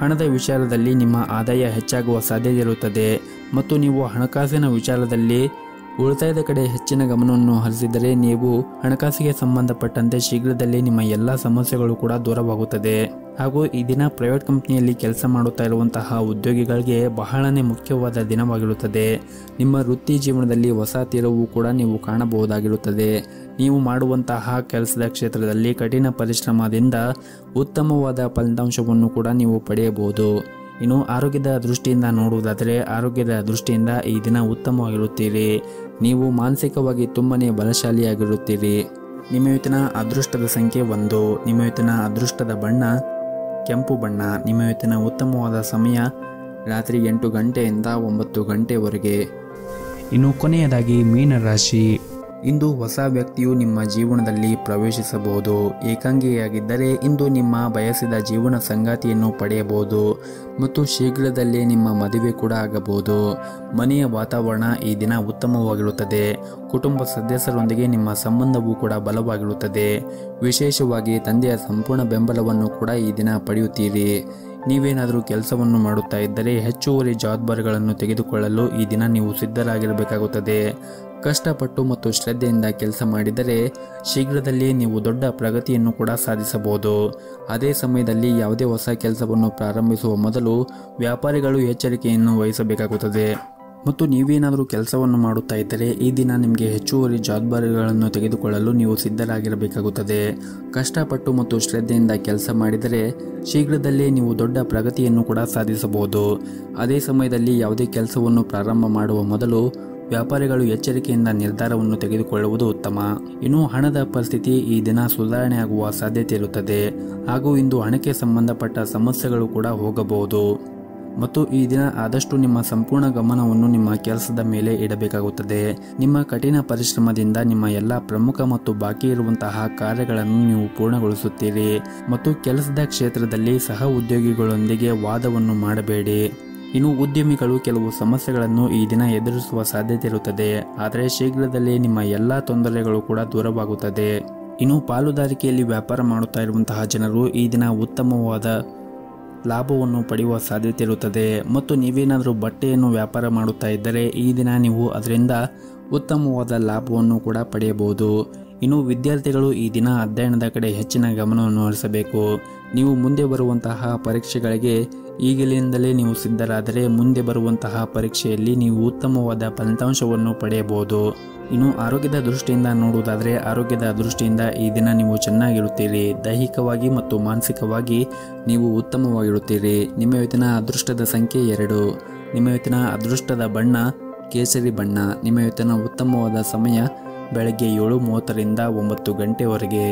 ಹಣದ ವಿಚಾರದಲ್ಲಿ ನಿಮ್ಮ ಆದಾಯ ಹೆಚ್ಚಾಗುವ ಸಾಧ್ಯತೆ ಇರುತ್ತದೆ. ಮತ್ತು ನೀವು ಹಣಕಾಸಿನ ವಿಚಾರದಲ್ಲಿ ಉಳಿತಾಯದ ಕಡೆ ಹೆಚ್ಚಿನ ಗಮನವನ್ನು ಹರಿಸಿದರೆ ನೀವು ಹಣಕಾಸಿಗೆ ಸಂಬಂಧಪಟ್ಟಂತೆ ಶೀಘ್ರದಲ್ಲೇ ನಿಮ್ಮ ಎಲ್ಲ ಸಮಸ್ಯೆಗಳು ಕೂಡ ದೂರವಾಗುತ್ತದೆ. ಹಾಗೂ ಈ ದಿನ ಪ್ರೈವೇಟ್ ಕಂಪ್ನಿಯಲ್ಲಿ ಕೆಲಸ ಮಾಡುತ್ತಾ ಇರುವಂತಹ ಉದ್ಯೋಗಿಗಳಿಗೆ ಬಹಳನೇ ಮುಖ್ಯವಾದ ದಿನವಾಗಿರುತ್ತದೆ. ನಿಮ್ಮ ವೃತ್ತಿ ಜೀವನದಲ್ಲಿ ಹೊಸ ತಿರುವು ಕೂಡ ನೀವು ಕಾಣಬಹುದಾಗಿರುತ್ತದೆ. ನೀವು ಮಾಡುವಂತಹ ಕೆಲಸದ ಕ್ಷೇತ್ರದಲ್ಲಿ ಕಠಿಣ ಪರಿಶ್ರಮದಿಂದ ಉತ್ತಮವಾದ ಫಲಿತಾಂಶವನ್ನು ಕೂಡ ನೀವು ಪಡೆಯಬಹುದು. ಇನ್ನು ಆರೋಗ್ಯದ ದೃಷ್ಟಿಯಿಂದ ನೋಡುವುದಾದರೆ, ಆರೋಗ್ಯದ ದೃಷ್ಟಿಯಿಂದ ಈ ದಿನ ಉತ್ತಮವಾಗಿರುತ್ತೀರಿ. ನೀವು ಮಾನಸಿಕವಾಗಿ ತುಂಬನೇ ಬಲಶಾಲಿಯಾಗಿರುತ್ತೀರಿ. ನಿಮ್ಮ ಇವತ್ತಿನ ಅದೃಷ್ಟದ ಸಂಖ್ಯೆ 1. ನಿಮ್ಮ ಇವತ್ತಿನ ಅದೃಷ್ಟದ ಬಣ್ಣ ಕೆಂಪು ಬಣ್ಣ. ನಿಮ್ಮ ಇವತ್ತಿನ ಉತ್ತಮವಾದ ಸಮಯ ರಾತ್ರಿ 8 ಗಂಟೆಯಿಂದ 9 ಗಂಟೆವರೆಗೆ. ಇನ್ನು ಕೊನೆಯದಾಗಿ ಮೀನ ರಾಶಿ. ಇಂದು ಹೊಸ ವ್ಯಕ್ತಿಯು ನಿಮ್ಮ ಜೀವನದಲ್ಲಿ ಪ್ರವೇಶಿಸಬಹುದು. ಏಕಾಂಗಿಯಾಗಿದ್ದರೆ ಇಂದು ನಿಮ್ಮ ಬಯಸಿದ ಜೀವನ ಸಂಗಾತಿಯನ್ನು ಪಡೆಯಬಹುದು ಮತ್ತು ಶೀಘ್ರದಲ್ಲೇ ನಿಮ್ಮ ಮದುವೆ ಕೂಡ ಆಗಬಹುದು. ಮನೆಯ ವಾತಾವರಣ ಈ ದಿನ ಉತ್ತಮವಾಗಿರುತ್ತದೆ. ಕುಟುಂಬ ಸದಸ್ಯರೊಂದಿಗೆ ನಿಮ್ಮ ಸಂಬಂಧವೂ ಕೂಡ ಬಲವಾಗಿರುತ್ತದೆ. ವಿಶೇಷವಾಗಿ ತಂದೆಯ ಸಂಪೂರ್ಣ ಬೆಂಬಲವನ್ನು ಕೂಡ ಈ ದಿನ ಪಡೆಯುತ್ತೀರಿ. ನೀವೇನಾದರೂ ಕೆಲಸವನ್ನು ಮಾಡುತ್ತಾ ಇದ್ದರೆ ಹೆಚ್ಚುವರಿ ಜವಾಬ್ದಾರಿಗಳನ್ನು ತೆಗೆದುಕೊಳ್ಳಲು ಈ ದಿನ ನೀವು ಸಿದ್ಧರಾಗಿರಬೇಕಾಗುತ್ತದೆ. ಕಷ್ಟಪಟ್ಟು ಮತ್ತು ಶ್ರದ್ಧೆಯಿಂದ ಕೆಲಸ ಮಾಡಿದರೆ ಶೀಘ್ರದಲ್ಲೇ ನೀವು ದೊಡ್ಡ ಪ್ರಗತಿಯನ್ನು ಕೂಡ ಸಾಧಿಸಬಹುದು. ಅದೇ ಸಮಯದಲ್ಲಿ ಯಾವುದೇ ಹೊಸ ಕೆಲಸವನ್ನು ಪ್ರಾರಂಭಿಸುವ ಮೊದಲು ವ್ಯಾಪಾರಿಗಳು ಎಚ್ಚರಿಕೆಯನ್ನು ವಹಿಸಬೇಕಾಗುತ್ತದೆ. ಮತ್ತು ನೀವೇನಾದರೂ ಕೆಲಸವನ್ನು ಮಾಡುತ್ತಾ ಇದ್ದರೆ ಈ ದಿನ ನಿಮಗೆ ಹೆಚ್ಚುವರಿ ಜವಾಬ್ದಾರಿಗಳನ್ನು ತೆಗೆದುಕೊಳ್ಳಲು ನೀವು ಸಿದ್ಧರಾಗಿರಬೇಕಾಗುತ್ತದೆ. ಕಷ್ಟಪಟ್ಟು ಮತ್ತು ಶ್ರದ್ಧೆಯಿಂದ ಕೆಲಸ ಮಾಡಿದರೆ ಶೀಘ್ರದಲ್ಲೇ ನೀವು ದೊಡ್ಡ ಪ್ರಗತಿಯನ್ನು ಕೂಡ ಸಾಧಿಸಬಹುದು. ಅದೇ ಸಮಯದಲ್ಲಿ ಯಾವುದೇ ಕೆಲಸವನ್ನು ಪ್ರಾರಂಭ ಮಾಡುವ ಮೊದಲು ವ್ಯಾಪಾರಿಗಳು ಎಚ್ಚರಿಕೆಯಿಂದ ನಿರ್ಧಾರವನ್ನು ತೆಗೆದುಕೊಳ್ಳುವುದು ಉತ್ತಮ. ಇನ್ನು ಹಣದ ಪರಿಸ್ಥಿತಿ ಈ ದಿನ ಸುಧಾರಣೆಯಾಗುವ ಸಾಧ್ಯತೆ ಇರುತ್ತದೆ ಹಾಗೂ ಇಂದು ಹಣಕ್ಕೆ ಸಂಬಂಧಪಟ್ಟ ಸಮಸ್ಯೆಗಳು ಕೂಡ ಹೋಗಬಹುದು. ಮತ್ತು ಈ ದಿನ ಆದಷ್ಟು ನಿಮ್ಮ ಸಂಪೂರ್ಣ ಗಮನವನ್ನು ನಿಮ್ಮ ಕೆಲಸದ ಮೇಲೆ ಇಡಬೇಕಾಗುತ್ತದೆ. ನಿಮ್ಮ ಕಠಿಣ ಪರಿಶ್ರಮದಿಂದ ನಿಮ್ಮ ಎಲ್ಲ ಪ್ರಮುಖ ಮತ್ತು ಬಾಕಿ ಇರುವಂತಹ ಕಾರ್ಯಗಳನ್ನು ನೀವು ಪೂರ್ಣಗೊಳಿಸುತ್ತೀರಿ. ಮತ್ತು ಕೆಲಸದ ಕ್ಷೇತ್ರದಲ್ಲಿ ಸಹ ಉದ್ಯೋಗಿಗಳೊಂದಿಗೆ ವಾದವನ್ನು ಮಾಡಬೇಡಿ. ಇನ್ನು ಉದ್ಯಮಿಗಳು ಕೆಲವು ಸಮಸ್ಯೆಗಳನ್ನು ಈ ದಿನ ಎದುರಿಸುವ ಸಾಧ್ಯತೆ ಇರುತ್ತದೆ, ಆದರೆ ಶೀಘ್ರದಲ್ಲೇ ನಿಮ್ಮ ಎಲ್ಲ ತೊಂದರೆಗಳು ಕೂಡ ದೂರವಾಗುತ್ತದೆ. ಇನ್ನು ಪಾಲುದಾರಿಕೆಯಲ್ಲಿ ವ್ಯಾಪಾರ ಮಾಡುತ್ತಾ ಇರುವಂತಹ ಜನರು ಈ ದಿನ ಉತ್ತಮವಾದ ಲಾಭವನ್ನು ಪಡೆಯುವ ಸಾಧ್ಯತೆ ಇರುತ್ತದೆ. ಮತ್ತು ನೀವೇನಾದರೂ ಬಟ್ಟೆಯನ್ನು ವ್ಯಾಪಾರ ಮಾಡುತ್ತಾ ಇದ್ದರೆ ಈ ದಿನ ನೀವು ಅದರಿಂದ ಉತ್ತಮವಾದ ಲಾಭವನ್ನು ಕೂಡ ಪಡೆಯಬಹುದು. ಇನ್ನು ವಿದ್ಯಾರ್ಥಿಗಳು ಈ ದಿನ ಅಧ್ಯಯನದ ಕಡೆ ಹೆಚ್ಚಿನ ಗಮನವನ್ನು ಹರಿಸಬೇಕು. ನೀವು ಮುಂದೆ ಬರುವಂತಹ ಪರೀಕ್ಷೆಗಳಿಗೆ ಈಗಲಿಂದಲೇ ನೀವು ಸಿದ್ಧರಾದರೆ ಮುಂದೆ ಬರುವಂತಹ ಪರೀಕ್ಷೆಯಲ್ಲಿ ನೀವು ಉತ್ತಮವಾದ ಫಲಿತಾಂಶವನ್ನು ಪಡೆಯಬಹುದು. ಇನ್ನು ಆರೋಗ್ಯದ ದೃಷ್ಟಿಯಿಂದ ನೋಡುವುದಾದರೆ ಆರೋಗ್ಯದ ದೃಷ್ಟಿಯಿಂದ ಈ ದಿನ ನೀವು ಚೆನ್ನಾಗಿರುತ್ತೀರಿ. ದೈಹಿಕವಾಗಿ ಮತ್ತು ಮಾನಸಿಕವಾಗಿ ನೀವು ಉತ್ತಮವಾಗಿರುತ್ತೀರಿ. ನಿಮ್ಮ ಇವತ್ತಿನ ಅದೃಷ್ಟದ ಸಂಖ್ಯೆ 2. ನಿಮ್ಮ ಇವತ್ತಿನ ಅದೃಷ್ಟದ ಬಣ್ಣ ಕೇಸರಿ ಬಣ್ಣ. ನಿಮ್ಮ ಇವತ್ತಿನ ಉತ್ತಮವಾದ ಸಮಯ ಬೆಳಗ್ಗೆ 7:30 ರಿಂದ 9 ಗಂಟೆವರೆಗೆ.